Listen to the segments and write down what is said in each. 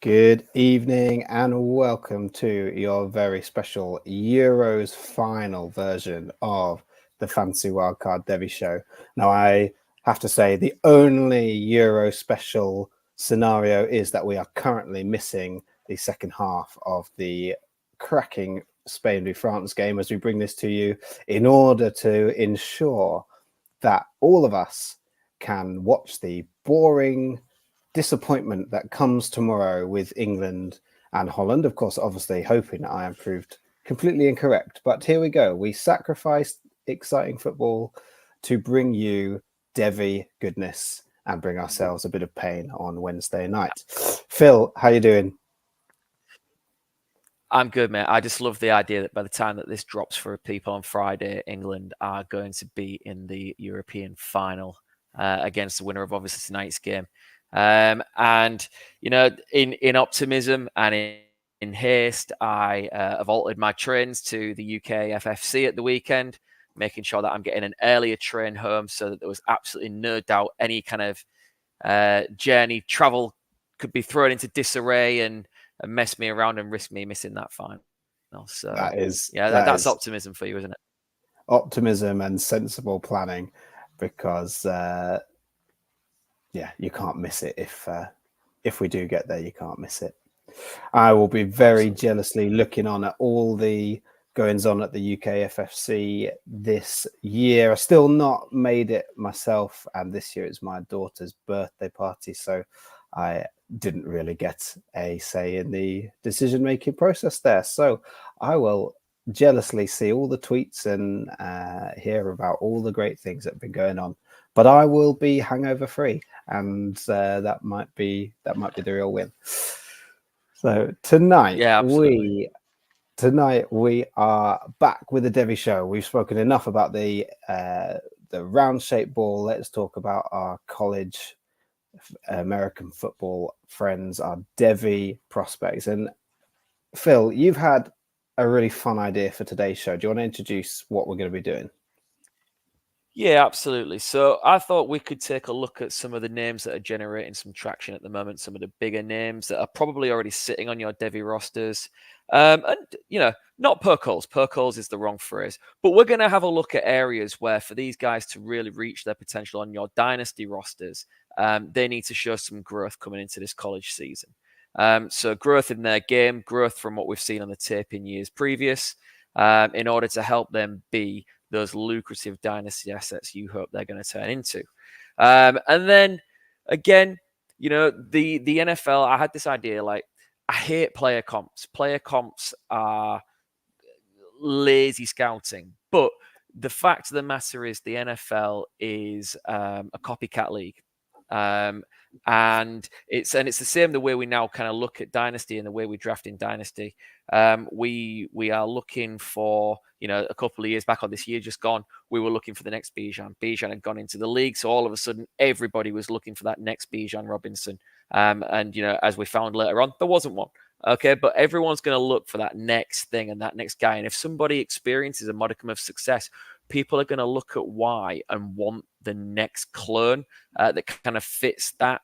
Good evening and welcome to your very special Euros final version of the Fantasy Wildcard Devy show. Now, I have to say the only Euro special scenario is that we are currently missing the second half of the cracking Spain v France game as we bring this to you in order to ensure that all of us can watch the boring disappointment that comes tomorrow with England and Holland. Of course, obviously hoping I am proved completely incorrect. But here we go. We sacrificed exciting football to bring you Devy goodness and bring ourselves a bit of pain on Wednesday night. Phil, how you doing? I'm good, mate. I just love the idea that by the time that this drops for people on Friday, England are going to be in the European final against the winner of obviously tonight's game. And, you know, in optimism and in haste, I have altered my trains to the UK FFC at the weekend, making sure that I'm getting an earlier train home so that there was absolutely no doubt any kind of journey travel could be thrown into disarray and mess me around and risk me missing that final. So that's optimism for you, isn't it? Optimism and sensible planning, because you can't miss it if we do get there. You can't miss it. I will be very jealously looking on at all the goings on at the UK FFC this year. I still not made it myself, and this year it's my daughter's birthday party, so I didn't really get a say in the decision-making process there. So I will jealously see all the tweets and hear about all the great things that have been going on. But I will be hangover free, and that might be the real win. So tonight, we are back with the Devy show. We've spoken enough about the round-shaped ball. Let's talk about our college American football friends, our Devy prospects. And Phil, you've had a really fun idea for today's show. Do you want to introduce what we're going to be doing? Yeah, absolutely. So I thought we could take a look at some of the names that are generating some traction at the moment, some of the bigger names that are probably already sitting on your Devy rosters. And, you know, not percolates. Percolates is the wrong phrase. But we're going to have a look at areas where for these guys to really reach their potential on your dynasty rosters, they need to show some growth coming into this college season. So growth in their game, growth from what we've seen on the tape in years previous, in order to help them be those lucrative dynasty assets you hope they're going to turn into. And then again, you know, the NFL, I had this idea, like, I hate player comps. Player comps are lazy scouting. But the fact of the matter is the NFL is a copycat league. And it's the same the way we now kind of look at dynasty and the way we draft in dynasty. We are looking for, you know, a couple of years back, on this year just gone, we were looking for the next Bijan. Bijan had gone into the league, so all of a sudden everybody was looking for that next Bijan Robinson. And you know, as we found later on, there wasn't one. Okay, but everyone's going to look for that next thing and that next guy. And if somebody experiences a modicum of success, people are going to look at why and want the next clone that kind of fits that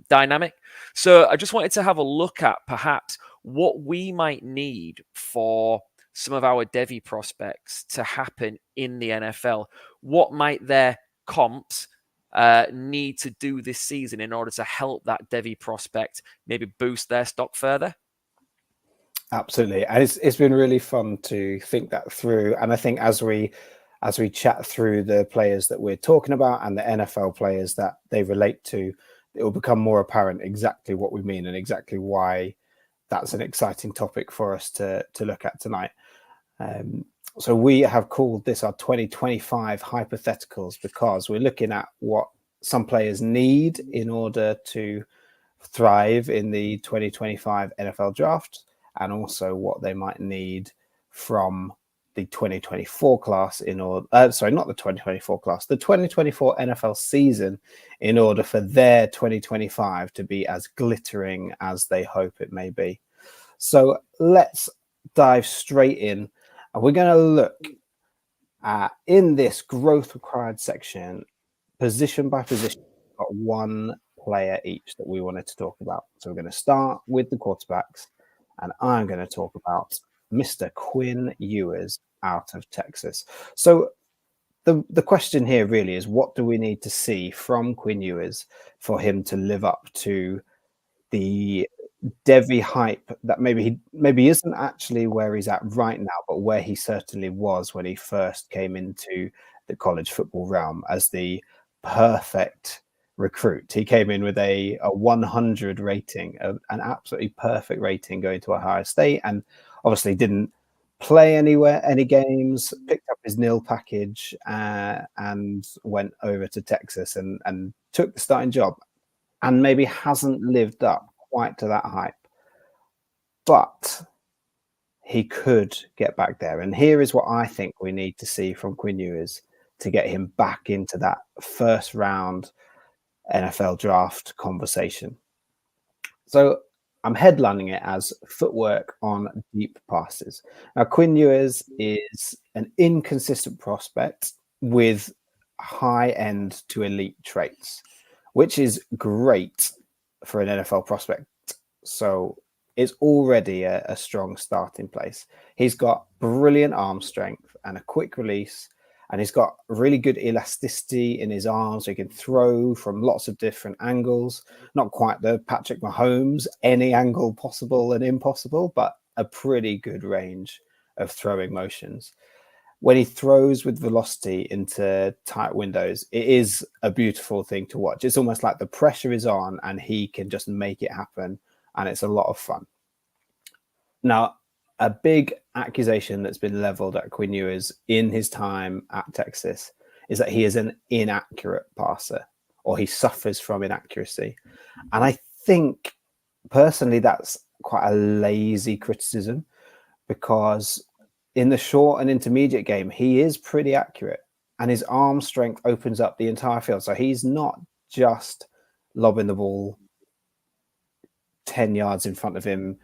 dynamic. So I just wanted to have a look at perhaps what we might need for some of our Devy prospects to happen in the NFL. What might their comps need to do this season in order to help that Devy prospect maybe boost their stock further? Absolutely. And it's been really fun to think that through. And I think as we chat through the players that we're talking about and the NFL players that they relate to, it will become more apparent exactly what we mean and exactly why that's an exciting topic for us to look at tonight. So we have called this our 2025 Hypotheticals, because we're looking at what some players need in order to thrive in the 2025 NFL draft, and also what they might need from the 2024 class in order, not the 2024 class, the 2024 NFL season, in order for their 2025 to be as glittering as they hope it may be. So let's dive straight in. And we're going to look at, in this growth required section, position by position, got 1 player each that we wanted to talk about. So we're going to start with the quarterbacks, and I'm going to talk about Mr. Quinn Ewers out of Texas. So the question here really is, what do we need to see from Quinn Ewers for him to live up to the Devy hype that maybe isn't actually where he's at right now, but where he certainly was when he first came into the college football realm as the perfect recruit. He came in with a 100 rating, an absolutely perfect rating going to Ohio State, and obviously didn't play any games, picked up his nil package, and went over to Texas and took the starting job, and maybe hasn't lived up quite to that hype. But he could get back there. And here is what I think we need to see from Quinn Ewers to get him back into that first round NFL draft conversation. So I'm headlining it as footwork on deep passes. Now, Quinn Ewers is an inconsistent prospect with high end to elite traits, which is great for an NFL prospect. So it's already a strong starting place. He's got brilliant arm strength and a quick release, and he's got really good elasticity in his arms, so he can throw from lots of different angles. Not quite the Patrick Mahomes, any angle possible and impossible, but a pretty good range of throwing motions. When he throws with velocity into tight windows, it is a beautiful thing to watch. It's almost like the pressure is on and he can just make it happen, and it's a lot of fun. Now, a big accusation that's been leveled at Quinn Ewers in his time at Texas is that he is an inaccurate passer, or he suffers from inaccuracy. And I think personally that's quite a lazy criticism, because in the short and intermediate game, he is pretty accurate, and his arm strength opens up the entire field. So he's not just lobbing the ball 10 yards in front of him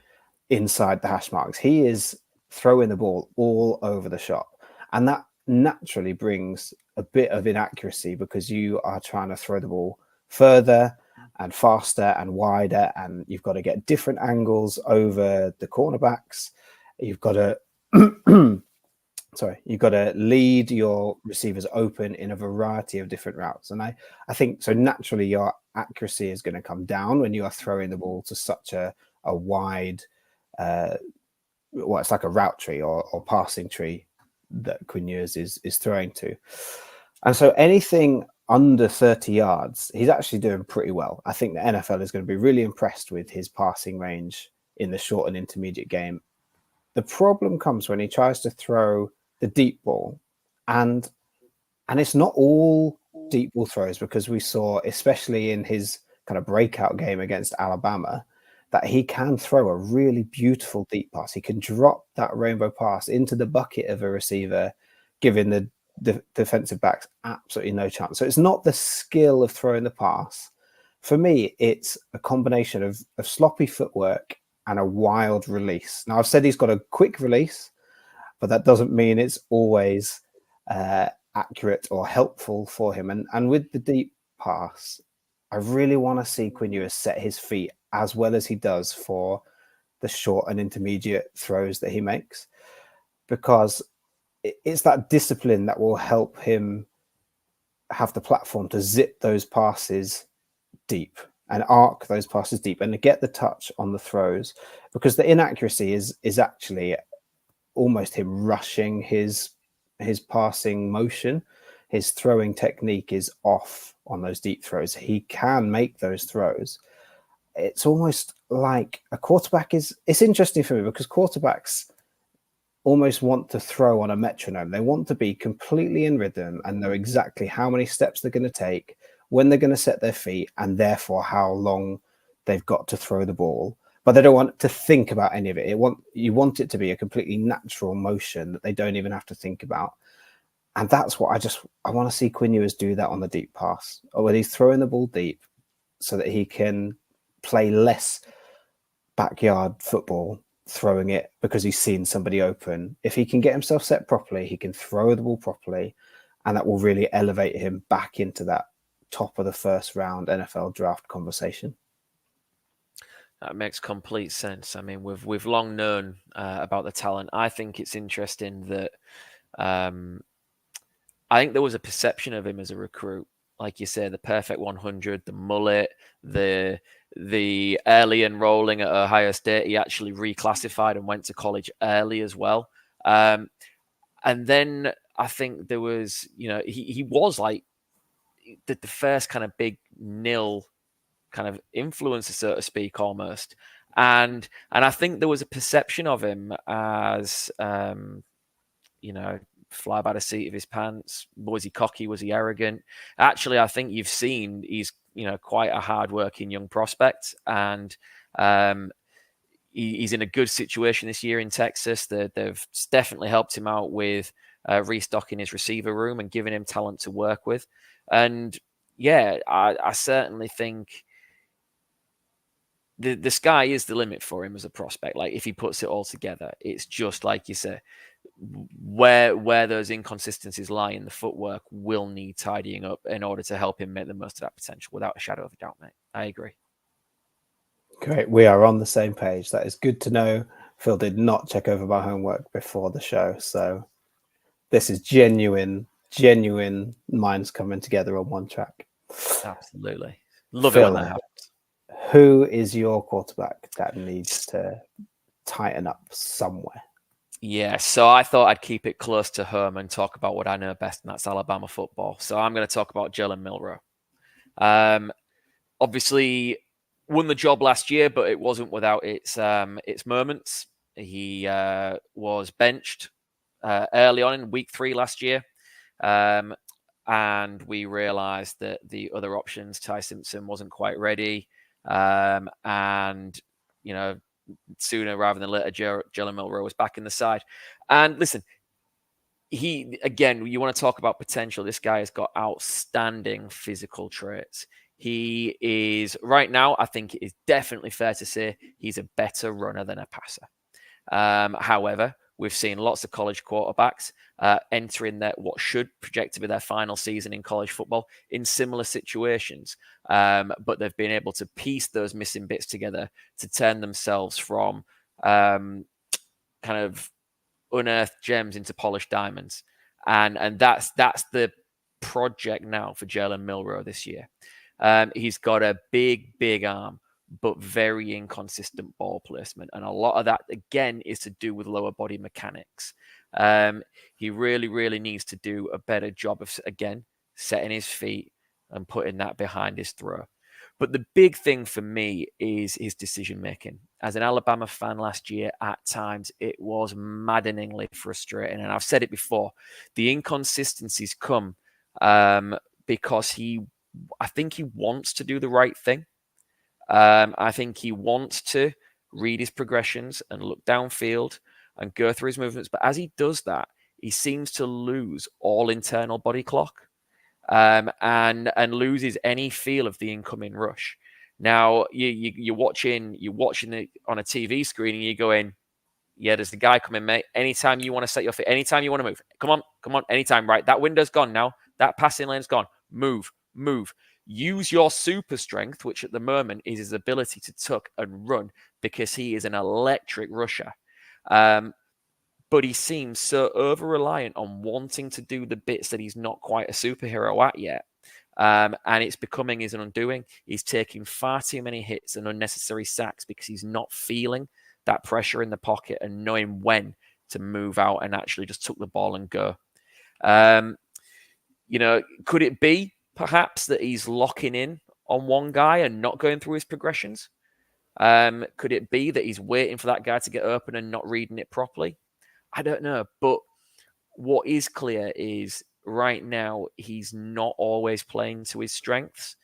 inside the hash marks. He is throwing the ball all over the shop. And that naturally brings a bit of inaccuracy, because you are trying to throw the ball further and faster and wider, and you've got to get different angles over the cornerbacks. You've got to you've got to lead your receivers open in a variety of different routes. And I think so naturally your accuracy is going to come down when you are throwing the ball to such a wide, it's like a route tree or passing tree that Quinn Ewers is throwing to. And so anything under 30 yards, he's actually doing pretty well. I think the NFL is going to be really impressed with his passing range in the short and intermediate game. The problem comes when he tries to throw the deep ball, and it's not all deep ball throws, because we saw, especially in his kind of breakout game against Alabama, that he can throw a really beautiful deep pass. He can drop that rainbow pass into the bucket of a receiver, giving the defensive backs absolutely no chance. So it's not the skill of throwing the pass. For me, it's a combination of sloppy footwork and a wild release. Now, I've said he's got a quick release, but that doesn't mean it's always accurate or helpful for him. And with the deep pass, I really want to see Quinn Ewers set his feet as well as he does for the short and intermediate throws that he makes, because it's that discipline that will help him have the platform to zip those passes deep and arc those passes deep and get the touch on the throws, because the inaccuracy is actually almost him rushing his passing motion. His throwing technique is off on those deep throws. He can make those throws. It's almost like a quarterback it's interesting for me, because quarterbacks almost want to throw on a metronome. They want to be completely in rhythm and know exactly how many steps they're going to take, when they're going to set their feet, and therefore how long they've got to throw the ball. But they don't want to think about any of it. You want it to be a completely natural motion that they don't even have to think about. And that's what I want to see Quinn Ewers do that on the deep pass, or when he's throwing the ball deep, so that he can play less backyard football, throwing it because he's seen somebody open. If he can get himself set properly, he can throw the ball properly, and that will really elevate him back into that top of the first round NFL draft conversation. That makes complete sense. I mean, we've long known about the talent. I think it's interesting that I think there was a perception of him as a recruit, like you say, the perfect 100, the mullet, the early enrolling at Ohio State. He actually reclassified and went to college early as well. And then I think there was, he was like the first kind of big nil kind of influencer, so to speak, almost. And I think there was a perception of him as, fly by the seat of his pants. Was he cocky? Was he arrogant? Actually, I think you've seen he's quite a hard-working young prospect, and he's in a good situation this year in Texas. They've definitely helped him out with restocking his receiver room and giving him talent to work with. And yeah, I certainly think the sky is the limit for him as a prospect. Like if he puts it all together, it's just like you say, where those inconsistencies lie in the footwork will need tidying up in order to help him make the most of that potential, without a shadow of a doubt, mate. I agree. Great. We are on the same page. That is good to know. Phil did not check over my homework before the show. So this is genuine minds coming together on one track. Absolutely. Love Phil, it when that happens. Who is your quarterback that needs to tighten up somewhere? Yeah, so I thought I'd keep it close to home and talk about what I know best, and that's Alabama football. So I'm going to talk about Jalen Milroe. Obviously, won the job last year, but it wasn't without its moments. He was benched early on in week 3 last year, and we realized that the other options, Ty Simpson, wasn't quite ready, and sooner rather than later, Jalen Milroe was back in the side. And listen, you want to talk about potential. This guy has got outstanding physical traits. He is, right now, I think it is definitely fair to say he's a better runner than a passer. However, we've seen lots of college quarterbacks entering what should project to be their final season in college football in similar situations. But they've been able to piece those missing bits together to turn themselves from kind of unearthed gems into polished diamonds. And that's the project now for Jalen Milroe this year. He's got a big arm, but very inconsistent ball placement. And a lot of that, again, is to do with lower body mechanics. He really needs to do a better job of, again, setting his feet and putting that behind his throw. But the big thing for me is his decision-making. As an Alabama fan last year, at times, it was maddeningly frustrating. And I've said it before, the inconsistencies come because I think he wants to do the right thing. I think he wants to read his progressions and look downfield and go through his movements. But as he does that, he seems to lose all internal body clock and loses any feel of the incoming rush. Now, you're watching it on a TV screen and you're going, yeah, there's the guy coming, mate. Anytime you want to set your feet, anytime you want to move, come on, anytime, right? That window's gone now. That passing lane's gone. Move. Use your super strength, which at the moment is his ability to tuck and run, because he is an electric rusher. But he seems so over-reliant on wanting to do the bits that he's not quite a superhero at yet. And it's becoming his undoing. He's taking far too many hits and unnecessary sacks because he's not feeling that pressure in the pocket and knowing when to move out and actually just tuck the ball and go. Could it be perhaps that he's locking in on one guy and not going through his progressions? Could it be that he's waiting for that guy to get open and not reading it properly? I don't know. But what is clear is right now he's not always playing to his strengths.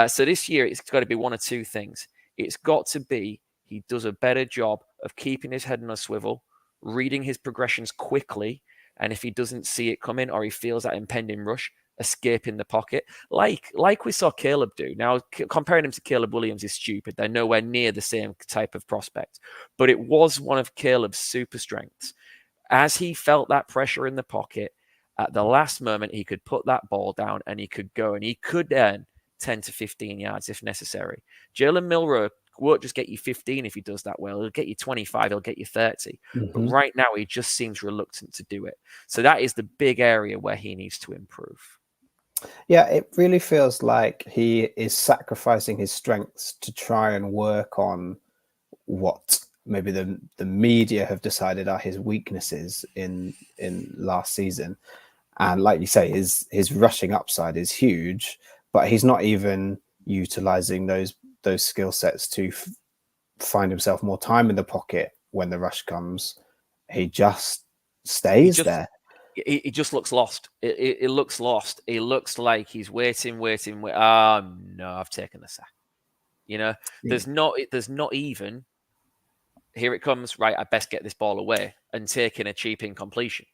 So this year it's got to be one of two things. It's got to be he does a better job of keeping his head on a swivel, reading his progressions quickly, and if he doesn't see it coming or he feels that impending rush, escape in the pocket, like we saw Caleb do. Now, comparing him to Caleb Williams is stupid. They're nowhere near the same type of prospect. But it was one of Caleb's super strengths. As he felt that pressure in the pocket At the last moment, he could put that ball down and he could go and he could earn 10 to 15 yards if necessary. Jalen Milroe won't just get you 15 if he does that well. He'll get you 25, he'll get you 30. But right now, he just seems reluctant to do it. So that is the big area where he needs to improve. Yeah, it really feels like he is sacrificing his strengths to try and work on what maybe the media have decided are his weaknesses in last season. And like you say, his rushing upside is huge, but he's not even utilizing those skill sets to find himself more time in the pocket when the rush comes. He just stays there. He just looks lost. It looks lost. It looks like he's waiting. Oh no, I've taken the sack. You know, there's not even, here it comes, right, I best get this ball away, and taking a cheap incompletion.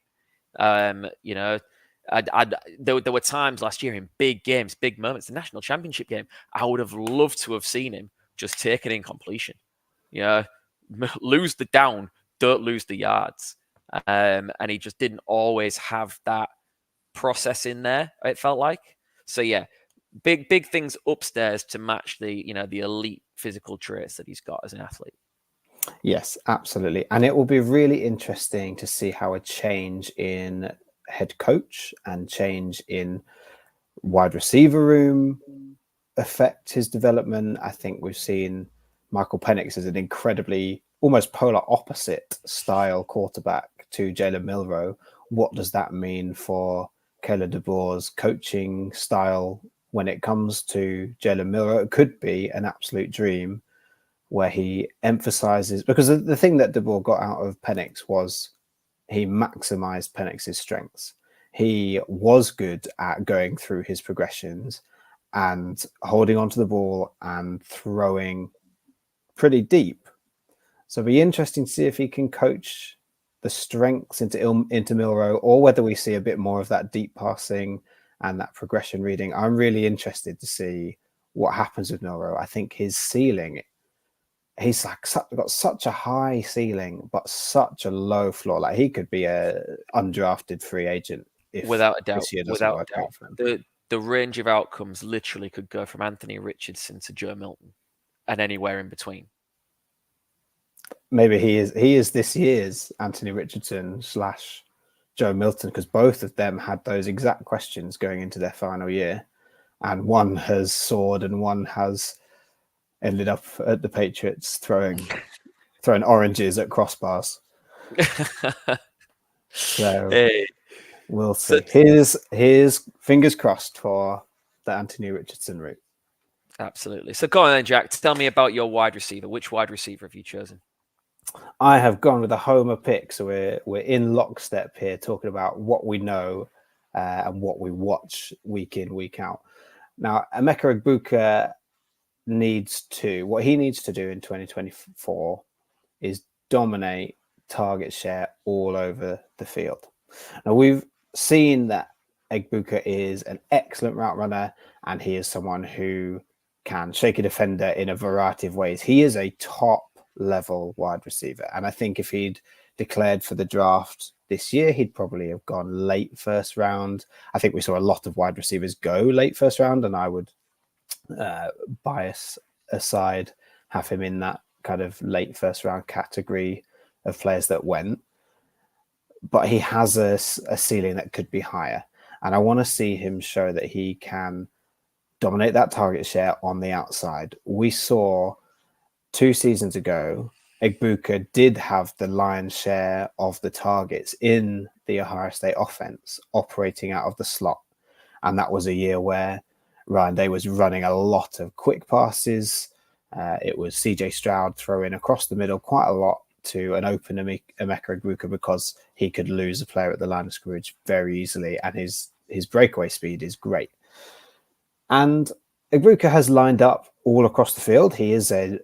You know, there were times last year in big games, big moments, the national championship game, I would have loved to have seen him just take an incompletion. You know, lose the down, don't lose the yards. And he just didn't always have that process in there, it felt like. So yeah, big things upstairs to match the elite physical traits that he's got as an athlete. Yes, absolutely. And it will be really interesting to see how a change in head coach and change in wide receiver room affect his development. I think we've seen Michael Penix as an incredibly almost polar opposite style quarterback to Jalen Milroe. What does that mean for Kayla DeBoer's coaching style when it comes to Jalen Milroe? It could be an absolute dream where he emphasizes, because the thing that DeBoer got out of Penix was he maximized Penix's strengths. He was good at going through his progressions and holding onto the ball and throwing pretty deep. So it'll be interesting to see if he can coach the strengths into Milroe, or whether we see a bit more of that deep passing and that progression reading. I'm really interested to see what happens with Milroe. I think his ceiling, he's like got such a high ceiling, but such a low floor. Like he could be a undrafted free agent if without a doubt, this year doesn't work out for him. The range of outcomes literally could go from Anthony Richardson to Joe Milton and anywhere in between. Maybe he is this year's Anthony Richardson / Joe Milton, because both of them had those exact questions going into their final year, and one has soared and one has ended up at the Patriots throwing oranges at crossbars. So hey, we'll see. Here's fingers crossed for the Anthony Richardson route. Absolutely. So go on then, Jack. Tell me about your wide receiver. Which wide receiver have you chosen? I have gone with a homer pick, so we're in lockstep here, talking about what we know and what we watch week in, week out. Now, Emeka Egbuka what he needs to do in 2024 is dominate target share all over the field. Now, we've seen that Egbuka is an excellent route runner, and he is someone who can shake a defender in a variety of ways. He is a top level wide receiver, and I think if he'd declared for the draft this year, he'd probably have gone late first round. I think we saw a lot of wide receivers go late first round, and I would bias aside have him in that kind of late first round category of players that went. But he has a ceiling that could be higher, and I want to see him show that he can dominate that target share on the outside. We saw 2 seasons ago, Egbuka did have the lion's share of the targets in the Ohio State offense operating out of the slot. And that was a year where Ryan Day was running a lot of quick passes. It was CJ Stroud throwing across the middle quite a lot to an open Emeka Egbuka, because he could lose a player at the line of scrimmage very easily, and his breakaway speed is great. And Egbuka has lined up all across the field. He is a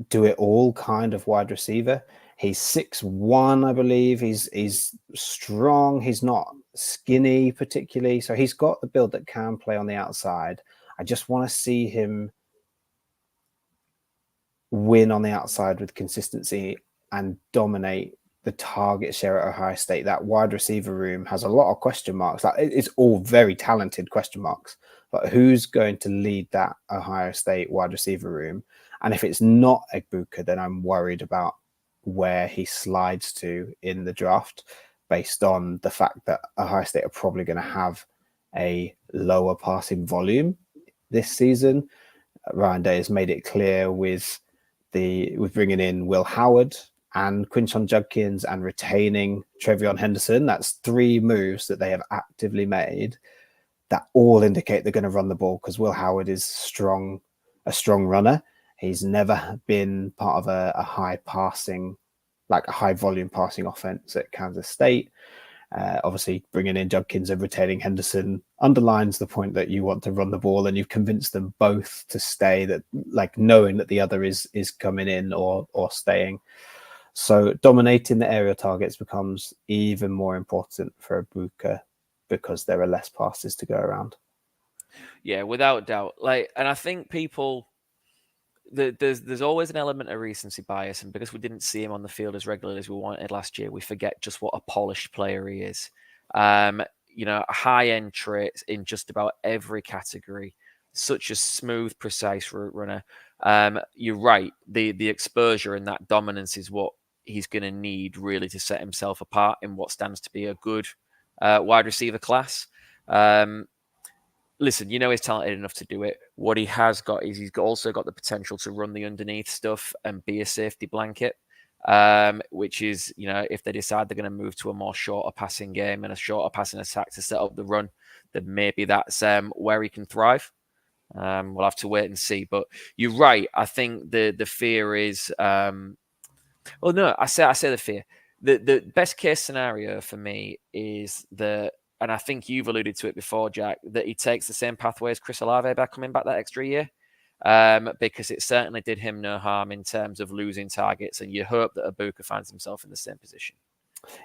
do-it-all kind of wide receiver. He's 6'1", I believe. He's strong. He's not skinny particularly. So he's got the build that can play on the outside. I just want to see him win on the outside with consistency and dominate the target share at Ohio State, that wide receiver room has a lot of question marks. Like, it's all very talented question marks, but who's going to lead that Ohio State wide receiver room? And if it's not Egbuka, then I'm worried about where he slides to in the draft, based on the fact that Ohio State are probably going to have a lower passing volume this season. Ryan Day has made it clear with bringing in Will Howard and Quinshon Judkins and retaining Trevion Henderson. That's 3 moves that they have actively made that all indicate they're going to run the ball, because Will Howard is a strong runner. He's never been part of a high passing, like a high volume passing offense at Kansas State. Obviously, bringing in Judkins and retaining Henderson underlines the point that you want to run the ball, and you've convinced them both to stay, that like knowing that the other is coming in or staying. So dominating the aerial targets becomes even more important for Egbuka because there are less passes to go around. Yeah, without doubt. And I think people, there's always an element of recency bias, and because we didn't see him on the field as regularly as we wanted last year, we forget just what a polished player he is. High-end traits in just about every category. Such a smooth, precise route runner. You're right. The exposure and that dominance is what he's going to need really to set himself apart in what stands to be a good wide receiver class. Listen, he's talented enough to do it. What he has got is he's also got the potential to run the underneath stuff and be a safety blanket, which is, if they decide they're going to move to a more shorter passing game and a shorter passing attack to set up the run, then maybe that's where he can thrive. We'll have to wait and see. But you're right. I think the fear is... I say the fear. The best case scenario for me is that, and I think you've alluded to it before, Jack, that he takes the same pathway as Chris Olave by coming back that extra year, because it certainly did him no harm in terms of losing targets, and you hope that Egbuka finds himself in the same position.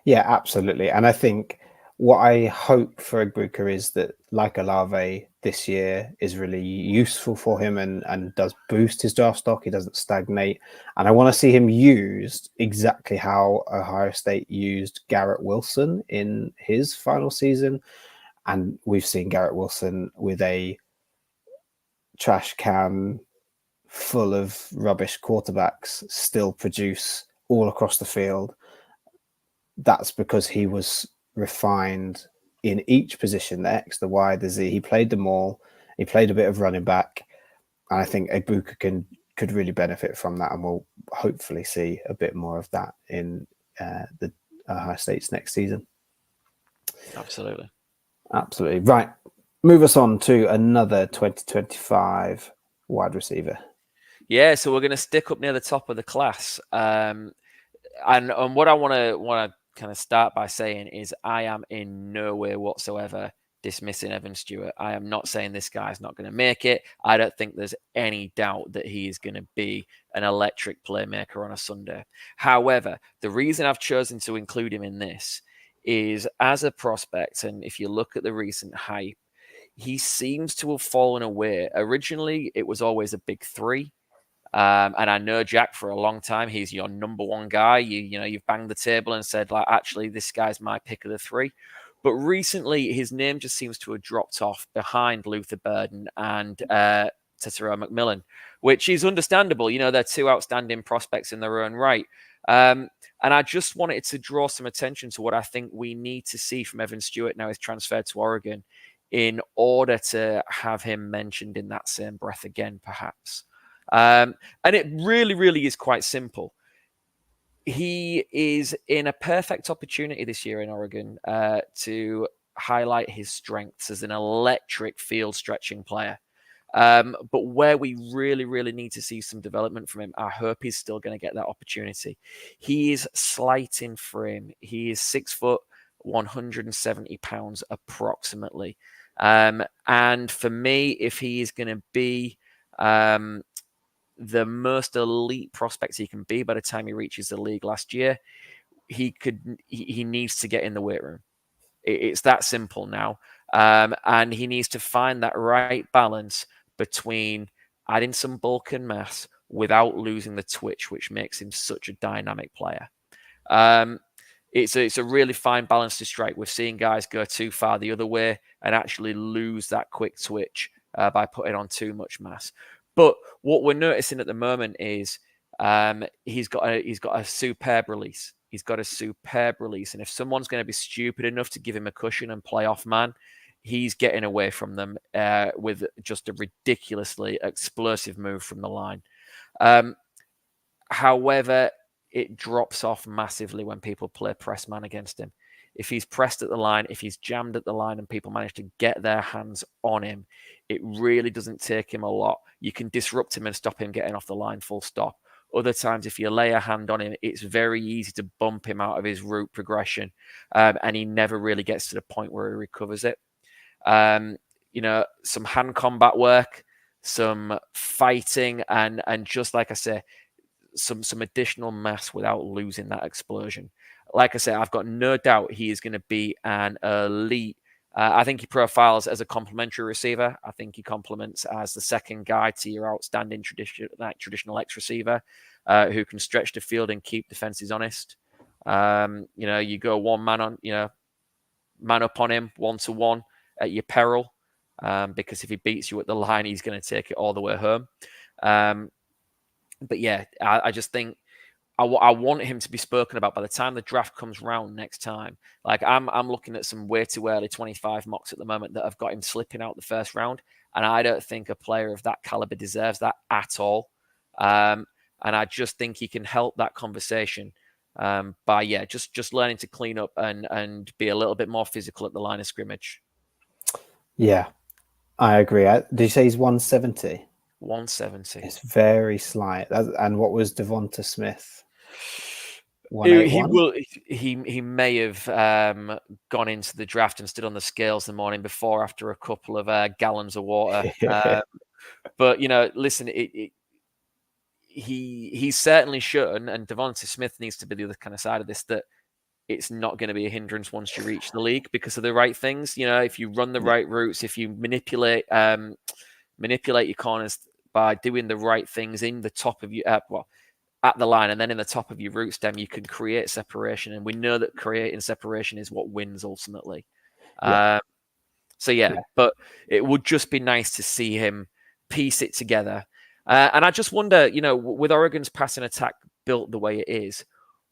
Yeah, absolutely. And I think what I hope for Egbuka is that, like Olave this year, is really useful for him and does boost his draft stock. He doesn't stagnate. And I want to see him used exactly how Ohio State used Garrett Wilson in his final season. And we've seen Garrett Wilson with a trash can full of rubbish quarterbacks still produce all across the field. That's because he was refined in each position, the X, the Y, the Z. He played them all. He played a bit of running back. And I think Egbuka could really benefit from that. And we'll hopefully see a bit more of that in the Ohio State's next season. Absolutely. Right. Move us on to another 2025 wide receiver. Yeah, so we're going to stick up near the top of the class. And what I want to kind of start by saying is I am in no way whatsoever dismissing Evan Stewart. I am not saying this guy's not going to make it. I don't think there's any doubt that he is going to be an electric playmaker on a Sunday. However, the reason I've chosen to include him in this is as a prospect, and if you look at the recent hype, he seems to have fallen away. Originally, it was always a big 3. And I know Jack for a long time. He's your number one guy. You've banged the table and said, like, actually, this guy's my pick of the 3. But recently, his name just seems to have dropped off behind Luther Burden and Tetairoa McMillan, which is understandable. They're 2 outstanding prospects in their own right. And I just wanted to draw some attention to what I think we need to see from Evan Stewart now he's transferred to Oregon in order to have him mentioned in that same breath again, perhaps. And it really, really is quite simple. He is in a perfect opportunity this year in Oregon to highlight his strengths as an electric field stretching player. But where we really, really need to see some development from him, I hope he's still going to get that opportunity. He is slight in frame. He is 6 foot, 170 pounds approximately. And for me, if he is going to be the most elite prospect he can be by the time he reaches the league last year, he needs to get in the weight room. It's that simple now. And he needs to find that right balance between adding some bulk and mass without losing the twitch, which makes him such a dynamic player. it's a really fine balance to strike. We've seen guys go too far the other way and actually lose that quick twitch by putting on too much mass. But what we're noticing at the moment is he's got a superb release. He's got a superb release, and if someone's going to be stupid enough to give him a cushion and play off man, he's getting away from them with just a ridiculously explosive move from the line. However, it drops off massively when people play press man against him. If he's pressed at the line, if he's jammed at the line and people manage to get their hands on him, it really doesn't take him a lot. You can disrupt him and stop him getting off the line full stop. Other times, if you lay a hand on him, it's very easy to bump him out of his route progression, and he never really gets to the point where he recovers it. Some hand combat work, some fighting, and just like I say, some additional mass without losing that explosion. Like I say, I've got no doubt he is going to be an elite. I think he profiles as a complementary receiver. I think he complements as the second guy to your outstanding traditional X receiver who can stretch the field and keep defenses honest. You go one man on, man up on him 1-to-1 at your peril, because if he beats you at the line, he's going to take it all the way home. But yeah, I just think I want him to be spoken about by the time the draft comes round next time. Like I'm looking at some way too early 25 mocks at the moment that have got him slipping out the first round, and I don't think a player of that caliber deserves that at all. And I just think he can help that conversation by just learning to clean up and be a little bit more physical at the line of scrimmage. Yeah, I agree. Did you say he's 170? 170. It's very slight. And what was Devonta Smith? 181? He may have gone into the draft and stood on the scales the morning before after a couple of gallons of water. But listen, he's certainly shown, and Devonta Smith needs to be the other kind of side of this, that it's not going to be a hindrance once you reach the league because of the right things. If you run the right routes, if you manipulate your corners by doing the right things in the top of you, at the line and then in the top of your root stem, you can create separation. And we know that creating separation is what wins ultimately. But it would just be nice to see him piece it together. And I just wonder, with Oregon's passing attack built the way it is,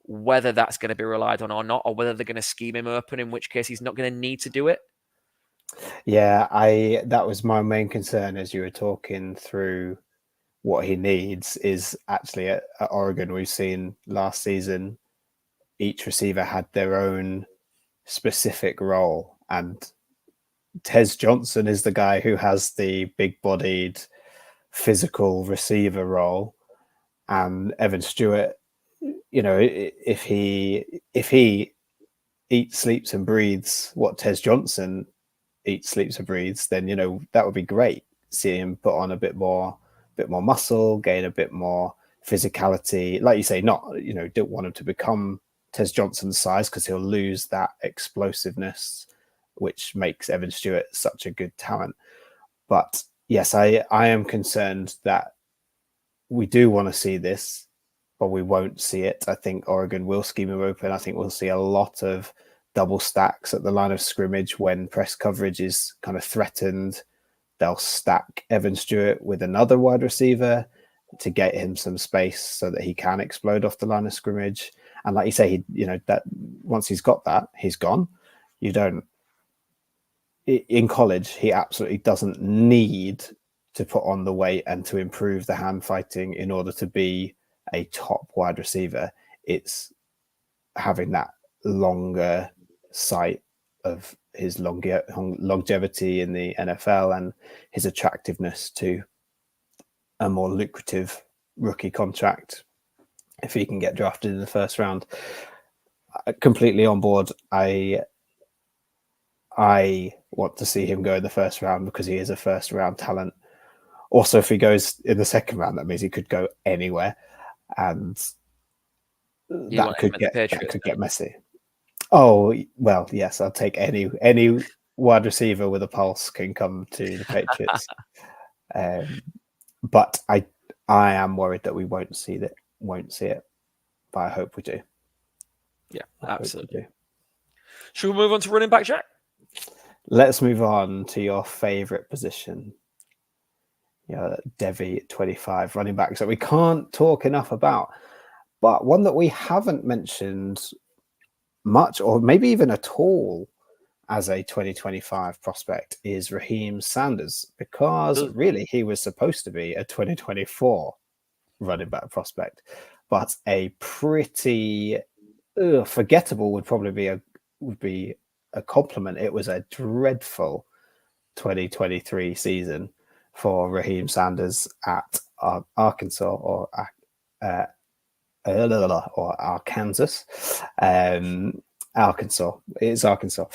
whether that's going to be relied on or not, or whether they're going to scheme him open, in which case he's not going to need to do it. Yeah, that was my main concern as you were talking through what he needs is actually at Oregon. We've seen last season, each receiver had their own specific role, and Tez Johnson is the guy who has the big-bodied physical receiver role, and Evan Stewart, if he eats, sleeps, and breathes what Tez Johnson eats, sleeps, and breathes, then that would be great. See him put on a bit more muscle, gain a bit more physicality. Like you say, don't want him to become Tez Johnson's size because he'll lose that explosiveness, which makes Evan Stewart such a good talent. But yes, I am concerned that we do want to see this, but we won't see it. I think Oregon will scheme him open. I think we'll see a lot of double stacks at the line of scrimmage when press coverage is kind of threatened. They'll stack Evan Stewart with another wide receiver to get him some space so that he can explode off the line of scrimmage. And like you say, that once he's got that, he's gone. In college, he absolutely doesn't need to put on the weight and to improve the hand fighting in order to be a top wide receiver. It's having that longer sight of his longevity in the NFL and his attractiveness to a more lucrative rookie contract if he can get drafted in the first round. Completely on board. I want to see him go in the first round because he is a first round talent. Also, if he goes in the second round, that means he could go anywhere, and that could get messy. Oh well, yes, I'll take any wide receiver with a pulse can come to the Patriots. But I am worried that we won't see it, but I hope we do. Yeah, I hope we absolutely. do. Should we move on to running back, Jack? Let's move on to your favourite position. Devy 25 running backs that we can't talk enough about. But one that we haven't mentioned much, or maybe even at all, as a 2025 prospect is Raheem Sanders, because really he was supposed to be a 2024 running back prospect, but a pretty forgettable would be a compliment. It was a dreadful 2023 season for Raheem Sanders at Arkansas or Arkansas. Arkansas. It's Arkansas.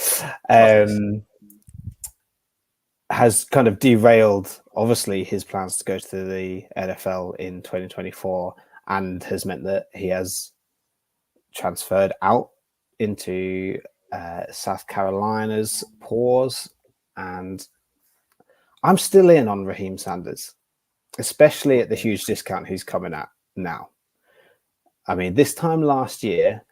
Has kind of derailed, obviously, his plans to go to the NFL in 2024, and has meant that he has transferred out into South Carolina's pause. And I'm still in on Raheem Sanders, especially at the huge discount he's coming at now. I mean, this time last year,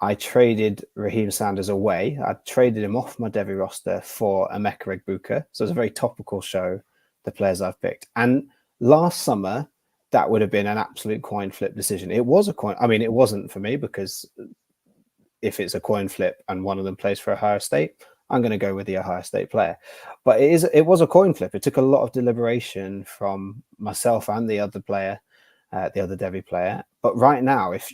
I traded Raheem Sanders away. I traded him off my Devy roster for Emeka Egbuka. So it's a very topical show, the players I've picked. And last summer, that would have been an absolute coin flip decision. It was a coin. I mean, it wasn't for me, because if it's a coin flip and one of them plays for Ohio State, I'm going to go with the Ohio State player. But it was a coin flip. It took a lot of deliberation from myself and the other player, the other Devy player. But right now, if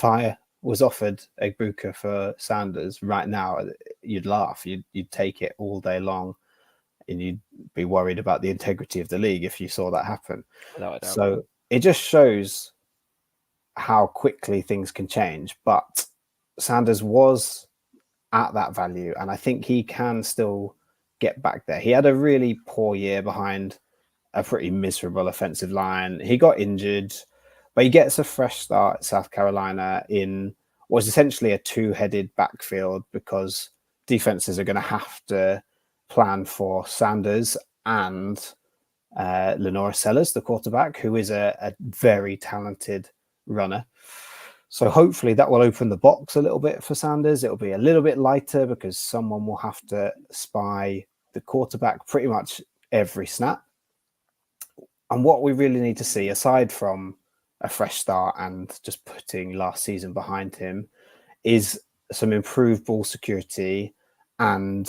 I was offered Egbuka for Sanders right now, you'd laugh. You'd take it all day long, and you'd be worried about the integrity of the league if you saw that happen. So it just shows how quickly things can change. But Sanders was at that value, and I think he can still get back there. He had a really poor year behind a pretty miserable offensive line. He got injured, but he gets a fresh start at South Carolina in what was essentially a two-headed backfield, because defenses are going to have to plan for Sanders and Lenora Sellers, the quarterback, who is a very talented runner. So hopefully that will open the box a little bit for Sanders. It'll be a little bit lighter because someone will have to spy the quarterback pretty much every snap. And what we really need to see, aside from a fresh start and just putting last season behind him, is some improved ball security. And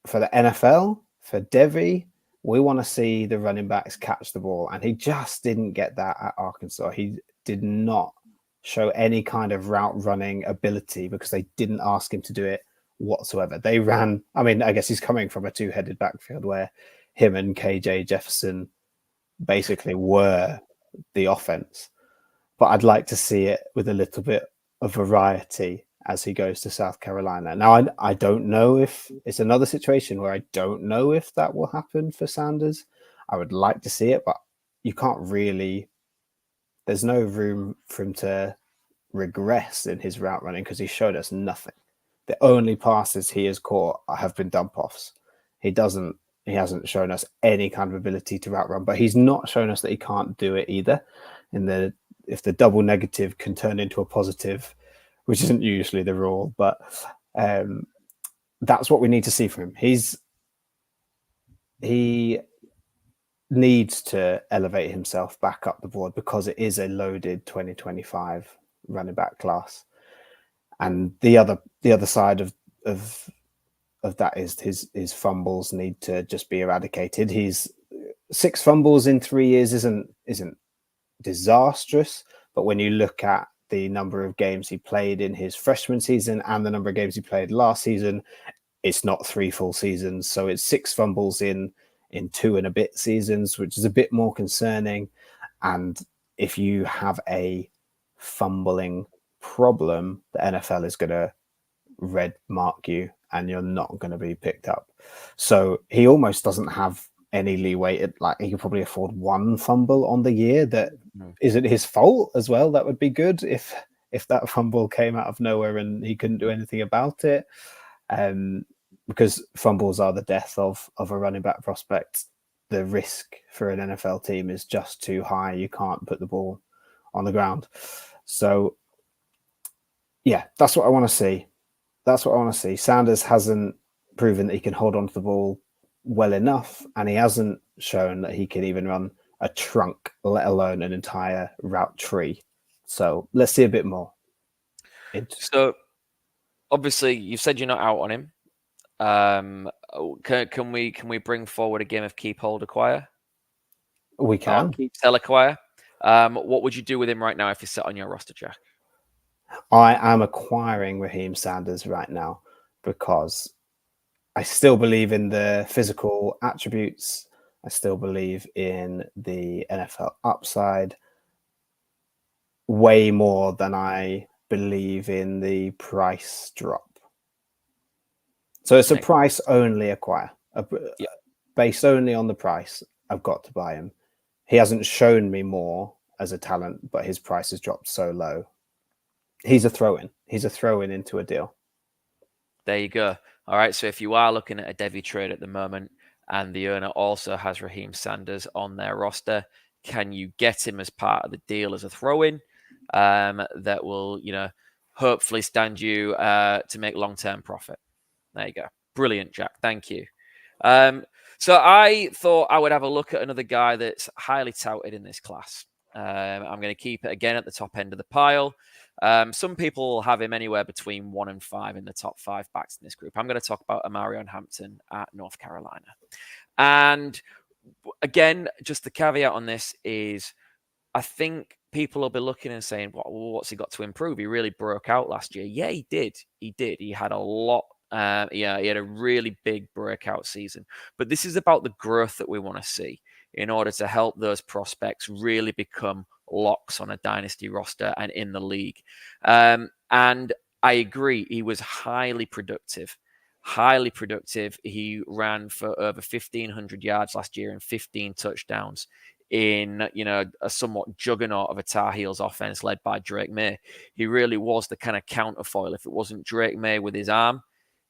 for the NFL, for Devy, we want to see the running backs catch the ball. And he just didn't get that at Arkansas. He did not show any kind of route running ability because they didn't ask him to do it whatsoever. They ran, I mean, I guess he's coming from a two-headed backfield where him and KJ Jefferson basically were the offense. But I'd like to see it with a little bit of variety as he goes to South Carolina. Now, I don't know if it's another situation where I don't know if that will happen for Sanders. I would like to see it, but you can't really, there's no room for him to regress in his route running because he showed us nothing. The only passes he has caught have been dump offs. He hasn't shown us any kind of ability to route run, but he's not shown us that he can't do it either. If the double negative can turn into a positive, which isn't usually the rule, but that's what we need to see from him. He needs to elevate himself back up the board because it is a loaded 2025 running back class. And the other side of that is his fumbles need to just be eradicated. He's 6 fumbles in 3 years isn't disastrous, but when you look at the number of games he played in his freshman season and the number of games he played last season, it's not 3 full seasons. So it's 6 fumbles in 2 and a bit seasons, which is a bit more concerning. And if you have a fumbling problem, the NFL is going to red mark you and you're not going to be picked up. So he almost doesn't have any leeway. Like, he could probably afford 1 fumble on the year that isn't his fault as well. That would be good if that fumble came out of nowhere and he couldn't do anything about it. Because fumbles are the death of a running back prospect. The risk for an NFL team is just too high. You can't put the ball on the ground. So Yeah, that's what I want to see. That's what I want to see. Sanders hasn't proven that he can hold on to the ball well enough, and he hasn't shown that he can even run a trunk, let alone an entire route tree. So let's see a bit more. So obviously, you've said you're not out on him. Can we bring forward a game of keep, hold, acquire? We can. Keep, sell, acquire. What would you do with him right now if he's set on your roster, Jack? I am acquiring Raheem Sanders right now because I still believe in the physical attributes. I still believe in the NFL upside way more than I believe in the price drop. So it's a price only acquire, based only on the price. I've got to buy him. He hasn't shown me more as a talent, but his price has dropped so low. He's a throw-in. He's a throw-in into a deal. There you go. All right. So if you are looking at a Devy trade at the moment and the owner also has Raheem Sanders on their roster, can you get him as part of the deal as a throw-in that will, hopefully stand you to make long-term profit? There you go. Brilliant, Jack. Thank you. So I thought I would have a look at another guy that's highly touted in this class. I'm going to keep it again at the top end of the pile. Some people have him anywhere between 1 and 5 in the top 5 backs in this group. I'm going to talk about Amarion Hampton at North Carolina. And again, just the caveat on this is I think people will be looking and saying, well, what's he got to improve? He really broke out last year. Yeah, he did. He had a lot. He had a really big breakout season. But this is about the growth that we want to see in order to help those prospects really become locks on a dynasty roster and in the league. And I agree, he was highly productive. Highly productive. He ran for over 1,500 yards last year and 15 touchdowns in, a somewhat juggernaut of a Tar Heels offense led by Drake May. He really was the kind of counterfoil. If it wasn't Drake May with his arm,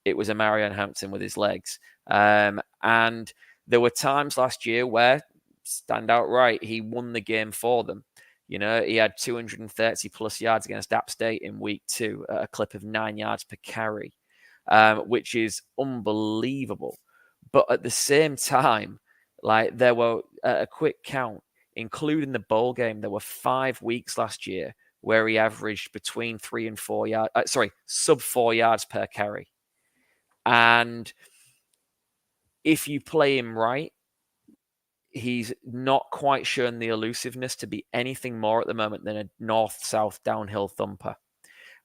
it was Amarion Hampton with his legs. And there were times last year where, stand out right, he won the game for them. He had 230 plus yards against App State in week 2 at a clip of 9 yards per carry, which is unbelievable. But at the same time, there were a quick count, including the bowl game, there were 5 weeks last year where he averaged between 3 and 4 yards, sub 4 yards per carry. And if you play him right, he's not quite shown the elusiveness to be anything more at the moment than a north-south downhill thumper.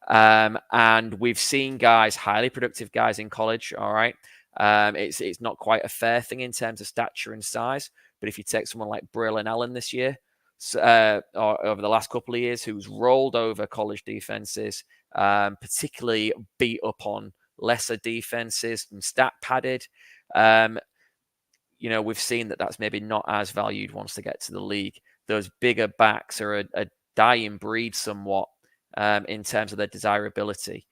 And we've seen guys, highly productive guys in college, all right? It's not quite a fair thing in terms of stature and size, but if you take someone like Braylon Allen this year, or over the last couple of years, who's rolled over college defenses, particularly beat up on lesser defenses and stat padded, we've seen that that's maybe not as valued once they get to the league. Those bigger backs are a dying breed somewhat in terms of their desirability.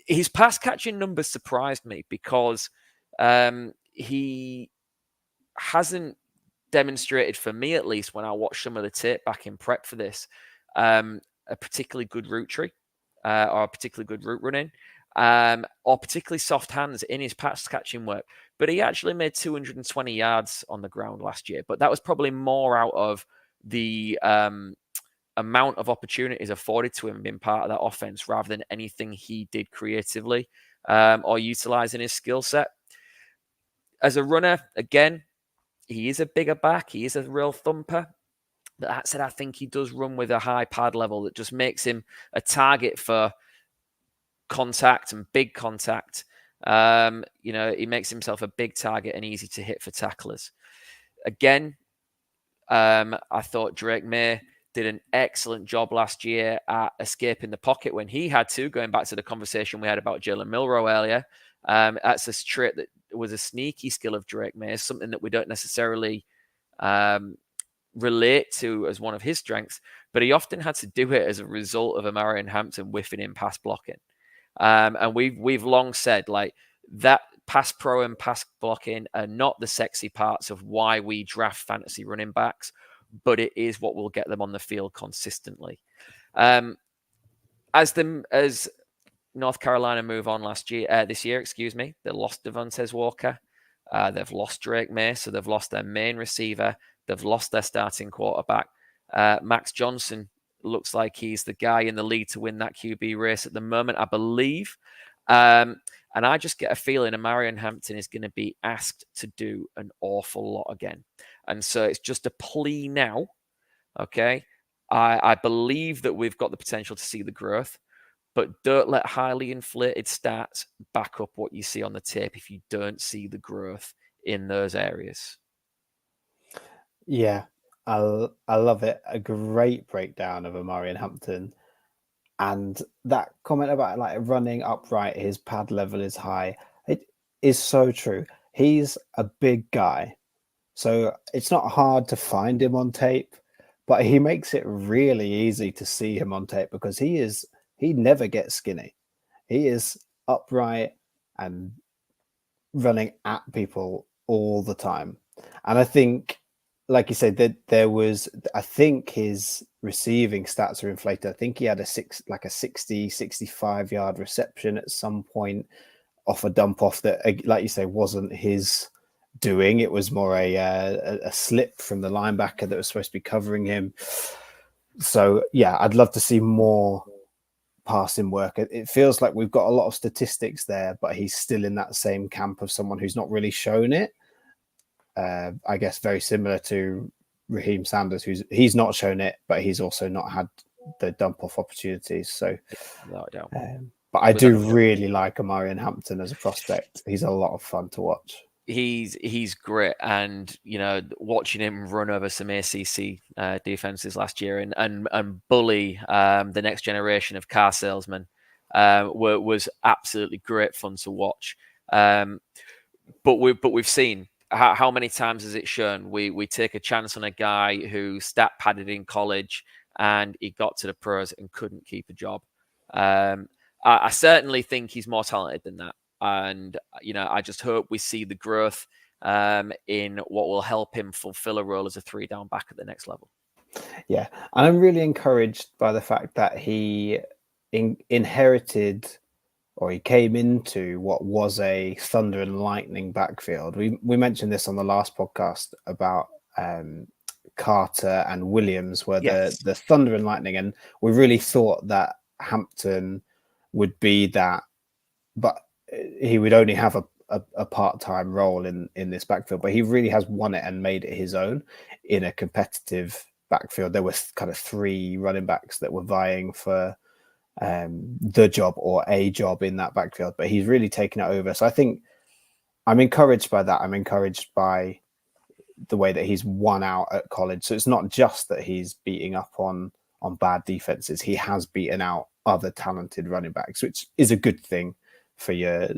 His pass catching numbers surprised me because he hasn't demonstrated, for me at least, when I watched some of the tape back in prep for this, a particularly good route tree or a particularly good route running. Or particularly soft hands in his pass catching work. But he actually made 220 yards on the ground last year. But that was probably more out of the amount of opportunities afforded to him being part of that offense rather than anything he did creatively or utilizing his skill set. As a runner, again, he is a bigger back. He is a real thumper. But that said, I think he does run with a high pad level that just makes him a target for contact and big contact. He makes himself a big target and easy to hit for tacklers. Again, I thought Drake May did an excellent job last year at escaping the pocket when he had to, going back to the conversation we had about Jalen Milroe earlier. That's a trait that was a sneaky skill of Drake May, something that we don't necessarily relate to as one of his strengths, but he often had to do it as a result of Amarion Hampton whiffing in pass blocking. And we've long said that pass pro and pass blocking are not the sexy parts of why we draft fantasy running backs, but it is what will get them on the field consistently. As North Carolina move on this year, excuse me. They lost Devontae Walker. They've lost Drake May, so they've lost their main receiver. They've lost their starting quarterback. Max Johnson looks like he's the guy in the lead to win that QB race at the moment, I believe. And I just get a feeling Amarian Hampton is going to be asked to do an awful lot again. And so it's just a plea now. Okay. I believe that we've got the potential to see the growth, but don't let highly inflated stats back up what you see on the tape if you don't see the growth in those areas. Yeah, I love it. A great breakdown of Amarian Hampton. And that comment about like running upright, his pad level is high. It is so true. He's a big guy. So it's not hard to find him on tape, but he makes it really easy to see him on tape because he never gets skinny. He is upright and running at people all the time. And I think, like you said, that I think his receiving stats are inflated. I think he had a 60, 65 yard reception at some point off a dump off that, like you say, wasn't his doing. It was more a slip from the linebacker that was supposed to be covering him. So yeah, I'd love to see more passing work. It feels like we've got a lot of statistics there, but he's still in that same camp of someone who's not really shown it. I guess very similar to Raheem Sanders, he's not shown it, but he's also not had the dump off opportunities. So, without doubt. But I do really like Amarian Hampton as a prospect. He's a lot of fun to watch. He's great, and watching him run over some ACC defenses last year and bully the next generation of car salesmen was absolutely great fun to watch. But we've seen how many times has it shown we take a chance on a guy who stat padded in college and he got to the pros and couldn't keep a job. I certainly think he's more talented than that. And, I just hope we see the growth in what will help him fulfill a role as a 3-down back at the next level. Yeah. And I'm really encouraged by the fact that he inherited, or he came into what was a thunder and lightning backfield. We mentioned this on the last podcast about Carter and Williams were the thunder and lightning. And we really thought that Hampton would be that, but he would only have a part-time role in this backfield, but he really has won it and made it his own in a competitive backfield. There were kind of 3 running backs that were vying for the job or a job in that backfield, but he's really taken it over. So I think I'm encouraged by that. I'm encouraged by the way that he's won out at college. So it's not just that he's beating up on bad defenses. He has beaten out other talented running backs, which is a good thing for your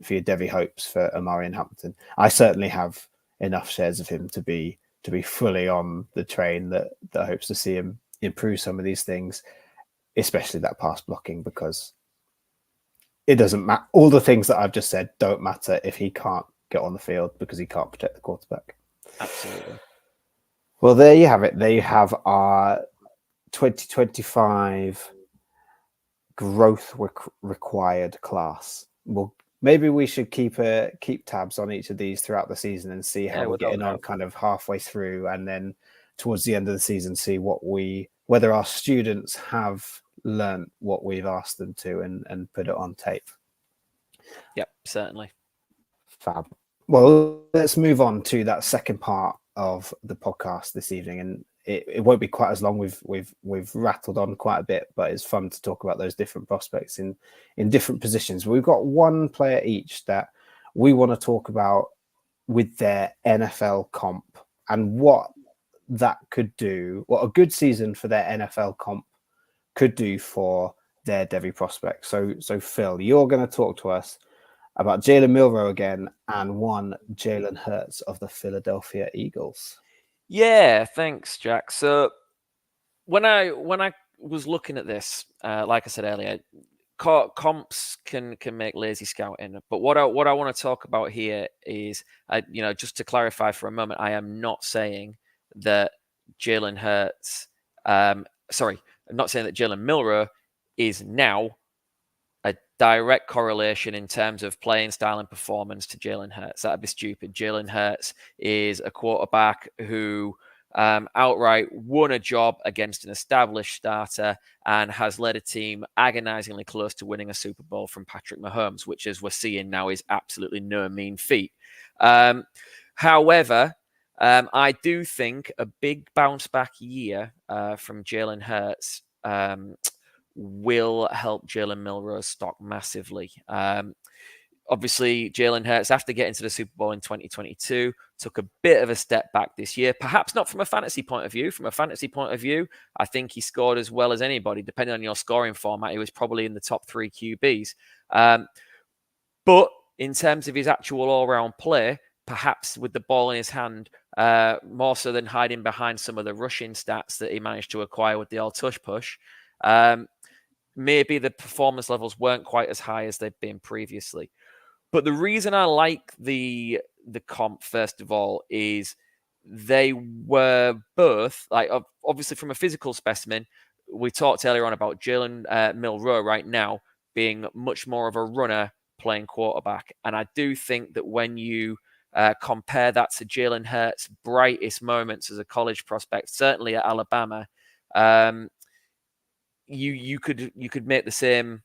Devy hopes for Amarian Hampton. I certainly have enough shares of him to be fully on the train that hopes to see him improve some of these things, especially that pass blocking, because it doesn't matter. All the things that I've just said don't matter if he can't get on the field because he can't protect the quarterback. Absolutely. Well, there you have it. There you have our 2025 growth required class. Well, maybe we should keep tabs on each of these throughout the season and see how we're getting on kind of halfway through, and then towards the end of the season see whether our students have learned what we've asked them to and put it on tape. Yep, certainly. Fab. Well, let's move on to that second part of the podcast this evening, and it won't be quite as long. We've rattled on quite a bit, but it's fun to talk about those different prospects in different positions. We've got one player each that we want to talk about with their NFL comp and what that could do, what a good season for their NFL comp could do for their Devy prospects. So Phil, you're going to talk to us about Jalen Milroe again and one Jalen Hurts of the Philadelphia Eagles. Yeah, thanks, Jack. So when I was looking at this, like I said earlier, comps can make lazy scouting. But what I want to talk about here is, just to clarify for a moment, I am not saying that Jalen Hurts. I'm not saying that Jalen Milroe is now a direct correlation in terms of playing style and performance to Jalen Hurts. That'd be stupid. Jalen Hurts is a quarterback who outright won a job against an established starter and has led a team agonizingly close to winning a Super Bowl from Patrick Mahomes, which, as we're seeing now, is absolutely no mean feat. However, I do think a big bounce back year from Jalen Hurts will help Jalen Milroe's stock massively. Obviously, Jalen Hurts, after getting to the Super Bowl in 2022, took a bit of a step back this year. Perhaps not from a fantasy point of view. From a fantasy point of view, I think he scored as well as anybody. Depending on your scoring format, he was probably in the top 3 QBs. But in terms of his actual all-round play, perhaps with the ball in his hand, more so than hiding behind some of the rushing stats that he managed to acquire with the all-tush push, maybe the performance levels weren't quite as high as they've been previously. But the reason I like the comp, first of all, is they were both, like, obviously from a physical specimen, we talked earlier on about Jalen Milroe right now being much more of a runner playing quarterback. And I do think that when you compare that to Jalen Hurts' brightest moments as a college prospect, certainly at Alabama, you could make the same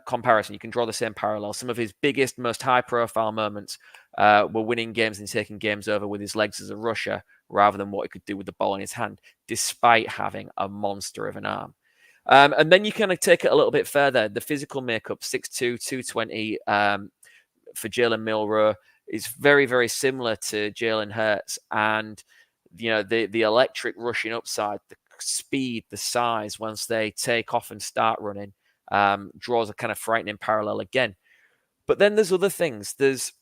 comparison. You can draw the same parallel. Some of his biggest, most high-profile moments were winning games and taking games over with his legs as a rusher rather than what he could do with the ball in his hand, despite having a monster of an arm. And then you kind of take it a little bit further. The physical makeup, 6'2", 220 for Jalen Milroe is very, very similar to Jalen Hurts. And, you know, the electric rushing upside, the speed, the size, once they take off and start running, draws a kind of frightening parallel again. But then there's other things. There's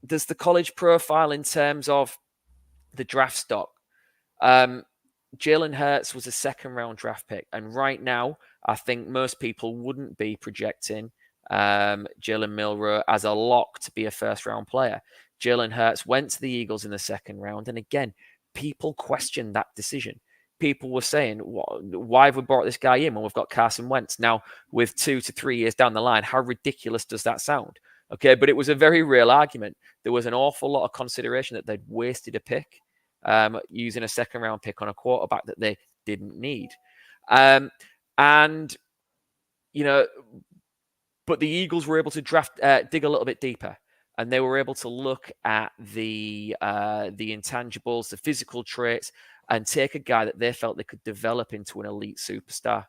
the college profile in terms of the draft stock. Jalen Hurts was a second-round draft pick. And right now, I think most people wouldn't be projecting Jalen Milroe as a lock to be a first-round player. Jalen Hurts went to the Eagles in the second round. And again, people questioned that decision. People were saying, why have we brought this guy in when we've got Carson Wentz? Now, with 2 to 3 years down the line, how ridiculous does that sound? Okay, but it was a very real argument. There was an awful lot of consideration that they'd wasted a pick using a second-round pick on a quarterback that they didn't need. And, you know, but the Eagles were able to dig a little bit deeper. And they were able to look at the intangibles, the physical traits, and take a guy that they felt they could develop into an elite superstar.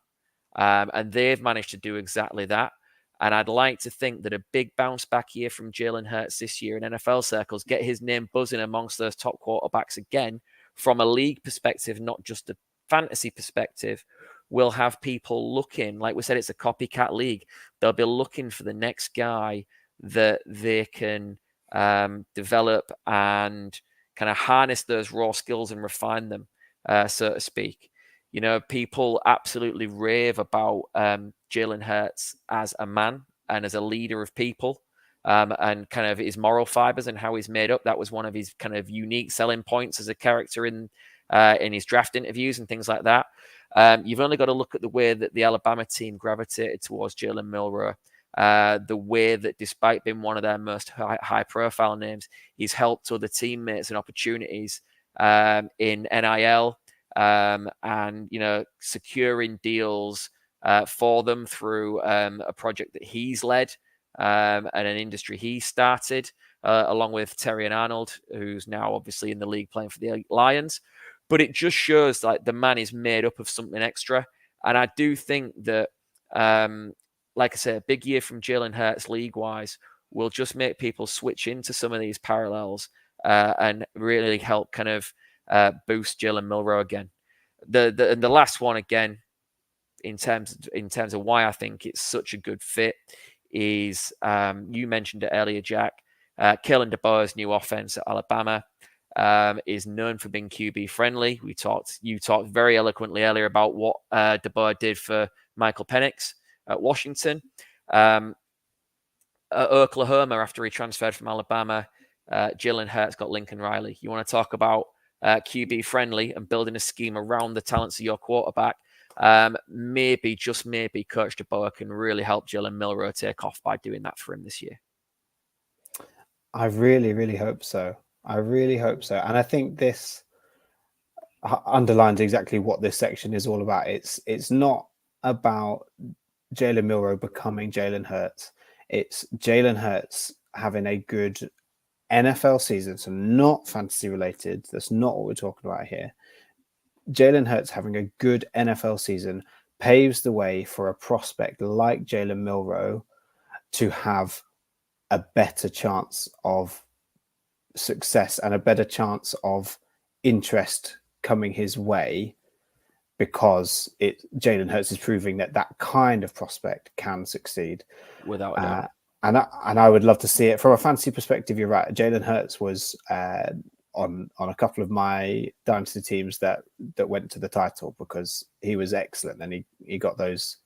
And they've managed to do exactly that. And I'd like to think that a big bounce back year from Jalen Hurts this year in NFL circles, get his name buzzing amongst those top quarterbacks again, from a league perspective, not just a fantasy perspective, will have people looking, like we said, it's a copycat league. They'll be looking for the next guy that they can develop and kind of harness those raw skills and refine them, so to speak. You know, people absolutely rave about Jalen Hurts as a man and as a leader of people, and kind of his moral fibers and how he's made up. That was one of his kind of unique selling points as a character in his draft interviews and things like that. You've only got to look at the way that the Alabama team gravitated towards Jalen Milroe. The way that, despite being one of their most high-profile names, he's helped other teammates and opportunities in NIL, and, you know, securing deals for them through a project that he's led and an industry he started, along with Terry and Arnold, who's now obviously in the league playing for the Lions. But it just shows like the man is made up of something extra. And I do think that, like I said, a big year from Jalen Hurts league-wise will just make people switch into some of these parallels and really help kind of boost Jalen Milroe again. The last one, again, in terms of why I think it's such a good fit is, you mentioned it earlier, Jack, Kalen DeBoer's new offense at Alabama is known for being QB friendly. You talked very eloquently earlier about what DeBoer did for Michael Penix at Washington. At Oklahoma, after he transferred from Alabama, Jalen Hurts got Lincoln Riley. You want to talk about QB friendly and building a scheme around the talents of your quarterback. Maybe, just maybe, Coach DeBoer can really help Jalen Milroe take off by doing that for him this year. I really, really hope so. I really hope so. And I think this underlines exactly what this section is all about. It's not about Jalen Milroe becoming Jalen Hurts. It's Jalen Hurts having a good NFL season, so not fantasy related. That's not what we're talking about here. Jalen Hurts having a good NFL season paves the way for a prospect like Jalen Milroe to have a better chance of success and a better chance of interest coming his way, because Jalen Hurts is proving that kind of prospect can succeed. Without a doubt. And I would love to see it from a fantasy perspective. You're right. Jalen Hurts was on a couple of my dynasty teams that went to the title because he was excellent and he got those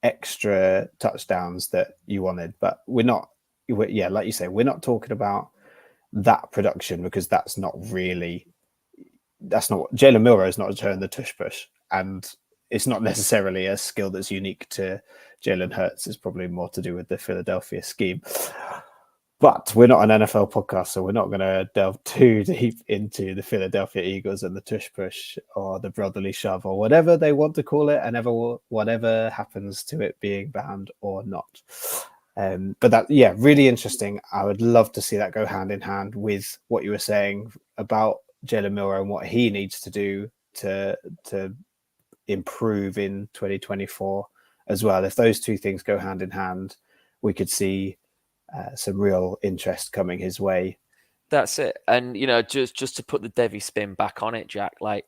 extra touchdowns that you wanted. But like you say, we're not talking about that production, because that's not Jalen Milroe is not turning the tush push, and it's not necessarily a skill that's unique to Jalen Hurts. It's probably more to do with the Philadelphia scheme. But we're not an NFL podcast, so we're not going to delve too deep into the Philadelphia Eagles and the tush push or the brotherly shove or whatever they want to call it, and whatever happens to it being banned or not. But that, really interesting. I would love to see that go hand in hand with what you were saying about Jalen Milroe and what he needs to do to improve in 2024 as well. If those two things go hand in hand, we could see some real interest coming his way. That's it. And, just to put the Devy spin back on it, Jack, like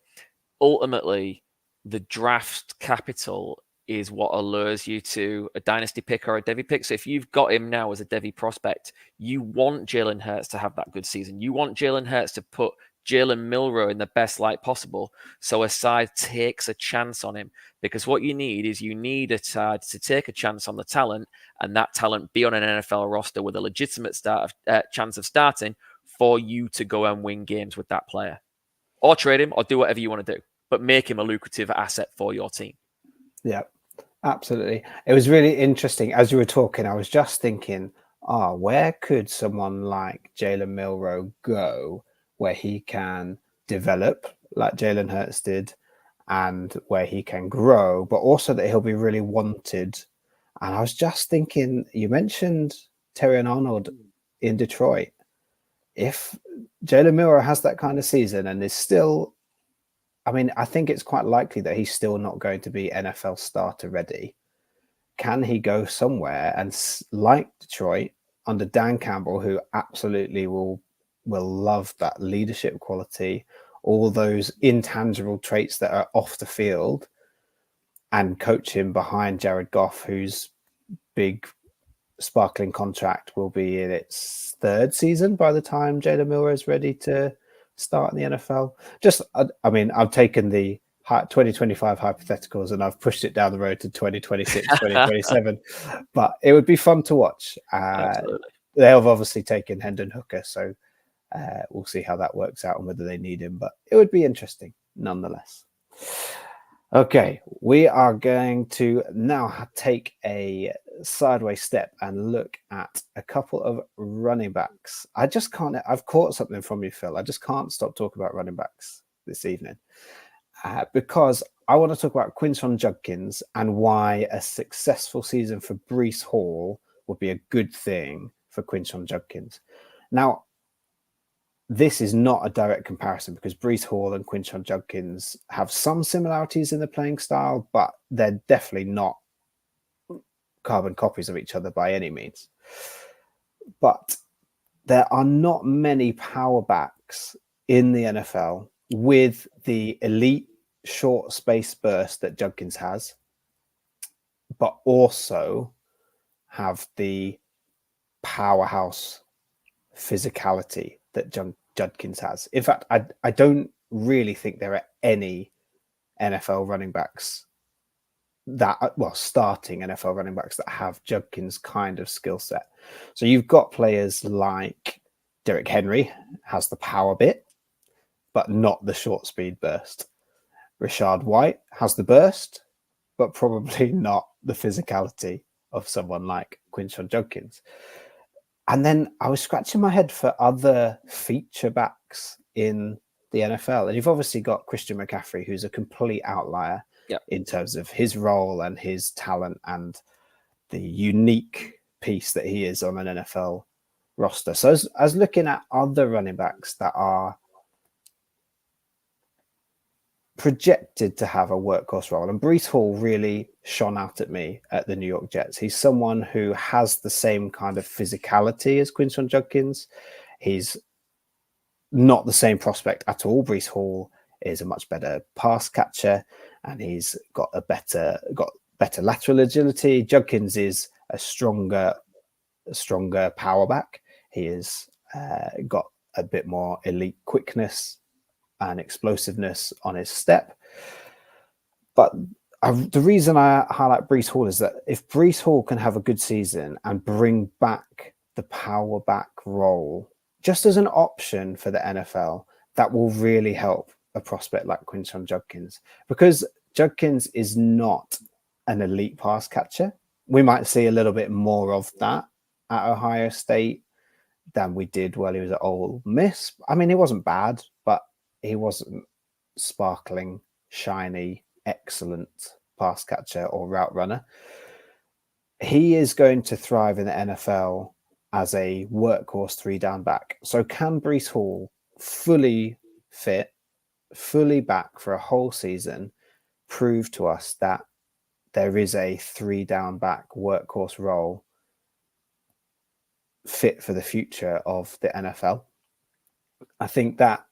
ultimately the draft capital is what allures you to a dynasty pick or a Devy pick. So if you've got him now as a Devy prospect, you want Jalen Hurts to have that good season. You want Jalen Hurts to put Jalen Milroe in the best light possible, so a side takes a chance on him. Because what you need is a side to take a chance on the talent, and that talent be on an NFL roster with a legitimate chance of starting for you to go and win games with that player. Or trade him, or do whatever you want to do, but make him a lucrative asset for your team. Yeah, absolutely. It was really interesting. As you were talking, I was just thinking, where could someone like Jalen Milroe go where he can develop like Jalen Hurts did, and where he can grow, but also that he'll be really wanted? And I was just thinking, you mentioned Terrion Arnold in Detroit. If Jalen Milroe has that kind of season and is still, I think it's quite likely that he's still not going to be NFL starter ready. Can he go somewhere and, like Detroit, under Dan Campbell, who absolutely will love that leadership quality, all those intangible traits that are off the field, and coach him behind Jared Goff, whose big sparkling contract will be in its third season by the time Jalen Milroe is ready to start in the NFL. I've taken the 2025 hypotheticals and I've pushed it down the road to 2026, 2027, but it would be fun to watch. Absolutely. They have obviously taken Hendon Hooker, so we'll see how that works out and whether they need him, but it would be interesting nonetheless. Okay, we are going to now take a sideways step and look at a couple of running backs. I've caught something from you, Phil. I just can't stop talking about running backs this evening because I want to talk about Quinshon Judkins and why a successful season for Breece Hall would be a good thing for Quinshon Judkins. Now, this is not a direct comparison because Breece Hall and Quinshon Judkins have some similarities in the playing style, but they're definitely not carbon copies of each other by any means. But there are not many power backs in the NFL with the elite short space burst that Judkins has, but also have the powerhouse physicality that Judkins has. In fact, I don't really think there are any NFL running backs starting NFL running backs that have Judkins' kind of skill set. So you've got players like Derrick Henry has the power bit, but not the short speed burst. Rashad White has the burst, but probably not the physicality of someone like Quinshon Judkins. And then I was scratching my head for other feature backs in the NFL. And you've obviously got Christian McCaffrey, who's a complete outlier in terms of his role and his talent and the unique piece that he is on an NFL roster. So I was looking at other running backs that are projected to have a workhorse role, and Breece Hall really shone out at me at the New York Jets. He's someone who has the same kind of physicality as Quinshon Judkins. He's not the same prospect at all. Breece Hall is a much better pass catcher, and he's got better lateral agility. Judkins is a stronger power back. He has got a bit more elite quickness and explosiveness on his step. But the reason I highlight Breece Hall is that if Breece Hall can have a good season and bring back the power back role just as an option for the NFL, that will really help a prospect like Quinshon Judkins, because Judkins is not an elite pass catcher. We might see a little bit more of that at Ohio State than we did while he was at Ole Miss. I mean, he wasn't bad, but he wasn't sparkling, shiny, excellent pass catcher or route runner. He is going to thrive in the NFL as a workhorse 3-down back. So can Breece Hall fully fit, fully back for a whole season, prove to us that there is a 3-down back workhorse role fit for the future of the NFL? I think that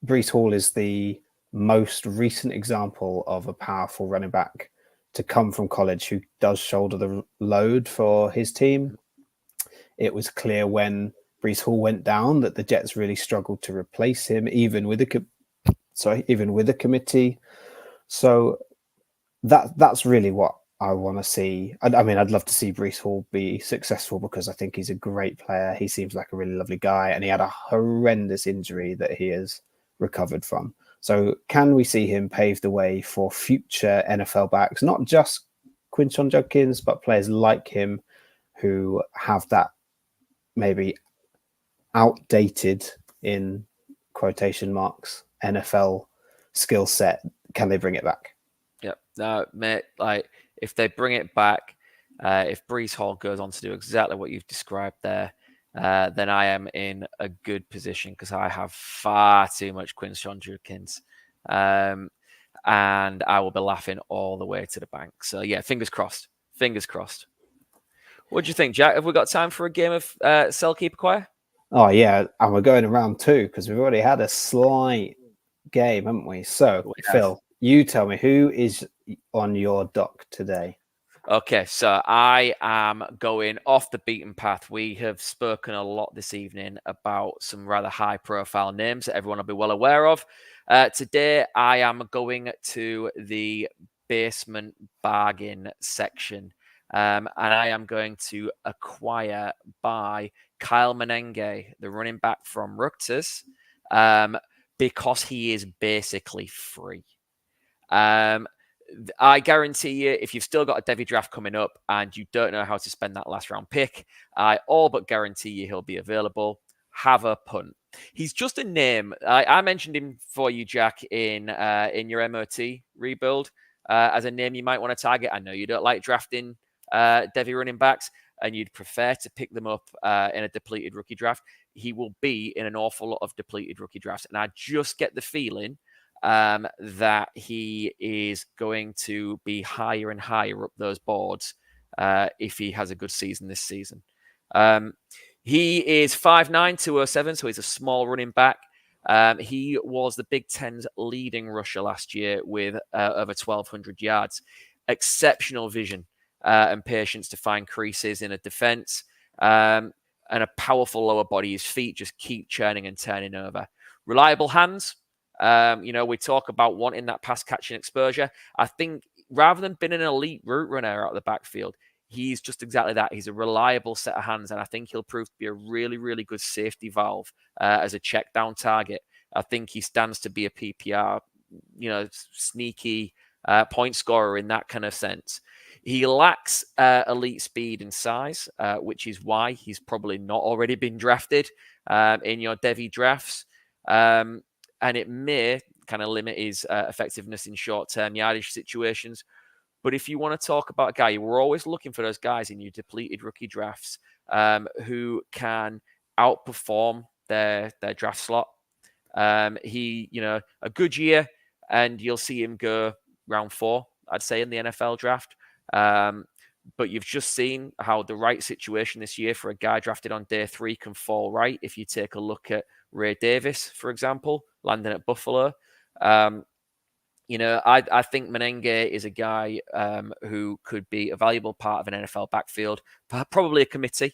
Breece Hall is the most recent example of a powerful running back to come from college who does shoulder the load for his team. It was clear when Breece Hall went down that the Jets really struggled to replace him, even with a committee. So that's really what I want to see. I mean, I'd love to see Breece Hall be successful because I think he's a great player. He seems like a really lovely guy, and he had a horrendous injury that he has recovered from. So can we see him pave the way for future NFL backs, not just Quinshon Judkins, but players like him who have that maybe outdated, in quotation marks, NFL skill set? Can they bring it back? Yeah, no, mate, like if they bring it back, if Breece Hall goes on to do exactly what you've described there, then I am in a good position because I have far too much Quinshon Judkins. And I will be laughing all the way to the bank. So yeah, fingers crossed. Fingers crossed. What do you think, Jack? Have we got time for a game of Sell, Keep, Acquire? Oh yeah, and we're going around 2 because we've already had a slight game, haven't we? So Phil, you tell me, who is on your dock today? Okay, so I am going off the beaten path. We have spoken a lot this evening about some rather high-profile names that everyone will be well aware of. Today, I am going to the basement bargain section, and I am going to acquire by Kyle Menenge, the running back from Rutgers, because he is basically free. I guarantee you, if you've still got a Devy draft coming up and you don't know how to spend that last round pick, I all but guarantee you he'll be available. Have a punt. He's just a name. I mentioned him for you, Jack, in your MOT rebuild as a name you might want to target. I know you don't like drafting Devy running backs, and you'd prefer to pick them up in a depleted rookie draft. He will be in an awful lot of depleted rookie drafts, and I just get the feeling that he is going to be higher and higher up those boards if he has a good season this season. He is 5'9", 207, so he's a small running back. He was the Big Ten's leading rusher last year with over 1,200 yards. Exceptional vision and patience to find creases in a defense, and a powerful lower body. His feet just keep churning and turning over. Reliable hands. We talk about wanting that pass catching exposure. I think rather than being an elite route runner out of the backfield, he's just exactly that. He's a reliable set of hands, and I think he'll prove to be a really, really good safety valve as a check down target. I think he stands to be a PPR, sneaky point scorer in that kind of sense. He lacks elite speed and size, which is why he's probably not already been drafted in your Devy drafts. And it may kind of limit his effectiveness in short-term yardage situations. But if you want to talk about a guy, we're always looking for those guys in your depleted rookie drafts who can outperform their draft slot. He, a good year, and you'll see him go round 4, I'd say, in the NFL draft. But you've just seen how the right situation this year for a guy drafted on day 3 can fall right. If you take a look at Ray Davis, for example, landing at Buffalo. I think Menenge is a guy who could be a valuable part of an NFL backfield, probably a committee,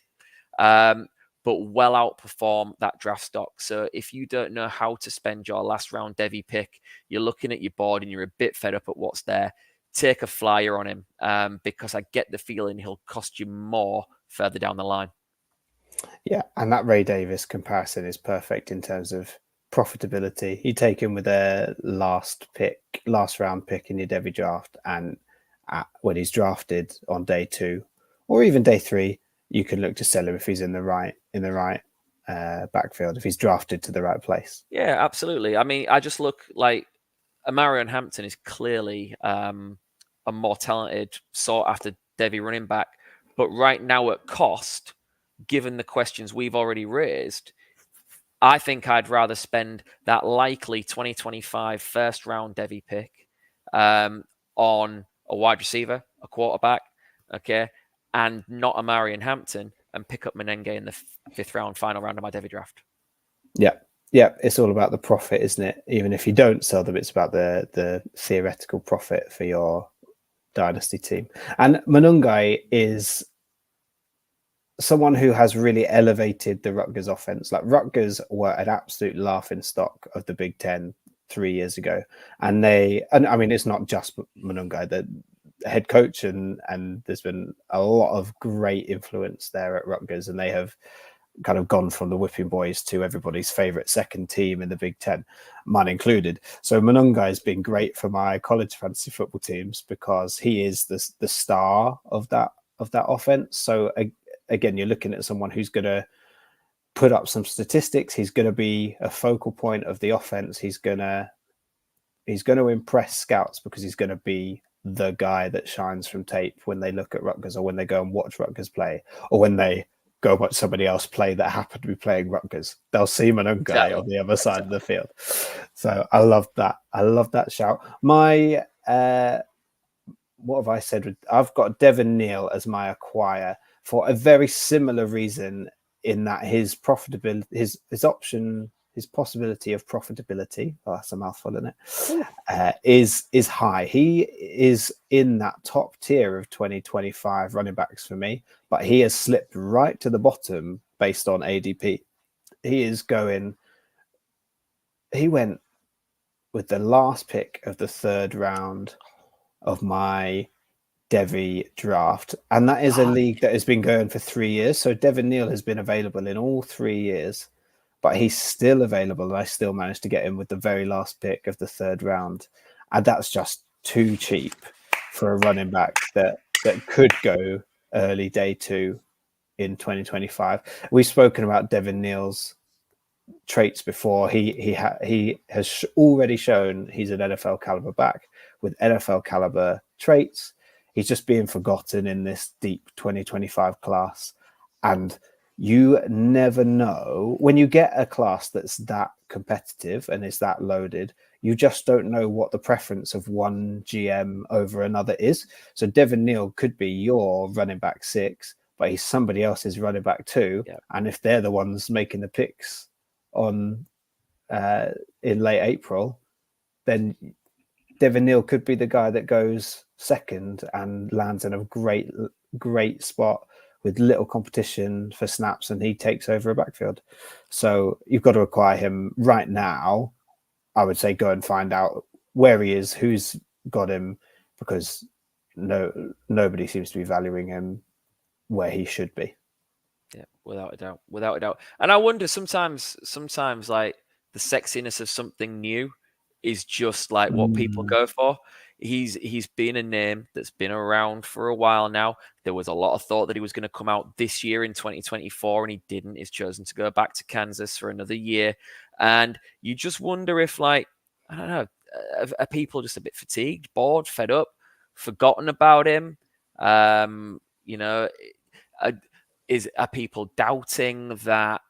but well outperform that draft stock. So if you don't know how to spend your last round Devy pick, you're looking at your board and you're a bit fed up at what's there, take a flyer on him because I get the feeling he'll cost you more further down the line. Yeah, and that Ray Davis comparison is perfect in terms of profitability. You take him with a last round pick in your Devy draft, and when he's drafted on day 2 or even day 3, you can look to sell him if he's in the right backfield, if he's drafted to the right place. Yeah, absolutely. I mean, I just look like Amarion Hampton is clearly a more talented, sought after Devy running back, but right now at cost, given the questions we've already raised, I think I'd rather spend that likely 2025 first round Devy pick on a wide receiver, a quarterback, okay, and not Amarion Hampton, and pick up Menenge in the 5th round, final round of my Devy draft. Yeah, it's all about the profit, isn't it? Even if you don't sell them, it's about the theoretical profit for your dynasty team. And Manungai is someone who has really elevated the Rutgers offense. Like, Rutgers were an absolute laughing stock of the Big Ten 3 years ago, and I mean, it's not just Manungai, the head coach, and there's been a lot of great influence there at Rutgers, and they have kind of gone from the whipping boys to everybody's favorite second team in the Big Ten, mine included. So Manungai has been great for my college fantasy football teams because he is the star of that offense. So again, you're looking at someone who's going to put up some statistics. He's going to be a focal point of the offense. He's going to impress scouts because he's going to be the guy that shines from tape when they look at Rutgers, or when they go and watch Rutgers play, or when they go watch somebody else play that happened to be playing Rutgers. They'll see Manungai on the other side of the field. So I love that. I love that shout. My what have I said? I've got Devin Neal as my acquire for a very similar reason, in that his profitability, his possibility of profitability, that's a mouthful, isn't it? Is high. He is in that top tier of 2025 running backs for me, but he has slipped right to the bottom based on ADP. He went with the last pick of the 3rd round of my Devy draft, and that is a league that has been going for 3 years. So Devin Neal has been available in all 3 years, but he's still available, and I still managed to get him with the very last pick of the 3rd round, and that's just too cheap for a running back that could go early day 2 in 2025. We've spoken about Devin Neal's traits before. He has already shown he's an NFL caliber back with NFL caliber traits. He's just being forgotten in this deep 2025 class. And you never know, when you get a class that's that competitive and is that loaded, you just don't know what the preference of one GM over another is. So Devin Neal could be your running back 6, but he's somebody else's running back 2. Yep. And if they're the ones making the picks in late April, then Devin Neal could be the guy that goes second and lands in a great spot with little competition for snaps, and he takes over a backfield. So you've got to acquire him right now. I would say go and find out where he is, who's got him, because nobody seems to be valuing him where he should be. Yeah, without a doubt. And I wonder sometimes like the sexiness of something new is just like what people go for. he's been a name that's been around for a while now. There was a lot of thought that he was going to come out this year in 2024, and he didn't. He's chosen to go back to Kansas for another year. And you just wonder if, like, I don't know, are people just a bit fatigued, bored, fed up, forgotten about him? You know, are people doubting that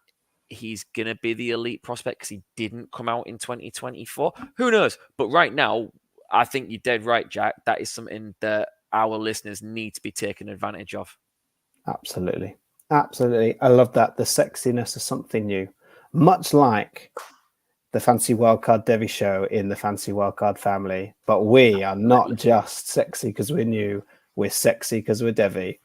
he's going to be the elite prospect because he didn't come out in 2024? Who knows? But right now, I think you're dead right, Jack. That is something that our listeners need to be taken advantage of. Absolutely. Absolutely. I love that. The sexiness of something new. Much like the Fantasy Wildcard Devy show in the Fantasy Wildcard family. But we are not just sexy because we're new. We're sexy because we're Devy.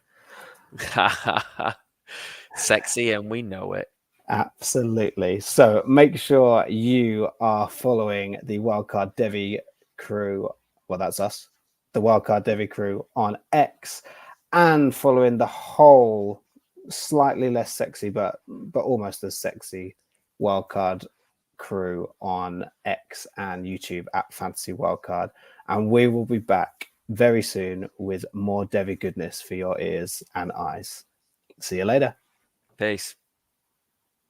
Sexy, and we know it. Absolutely. So make sure you are following the Wildcard Devy crew. Well, that's us, the Wildcard Devy crew on X, and following the whole slightly less sexy, but almost as sexy Wildcard crew on X and YouTube at Fantasy Wildcard. And we will be back very soon with more Devy goodness for your ears and eyes. See you later. Peace.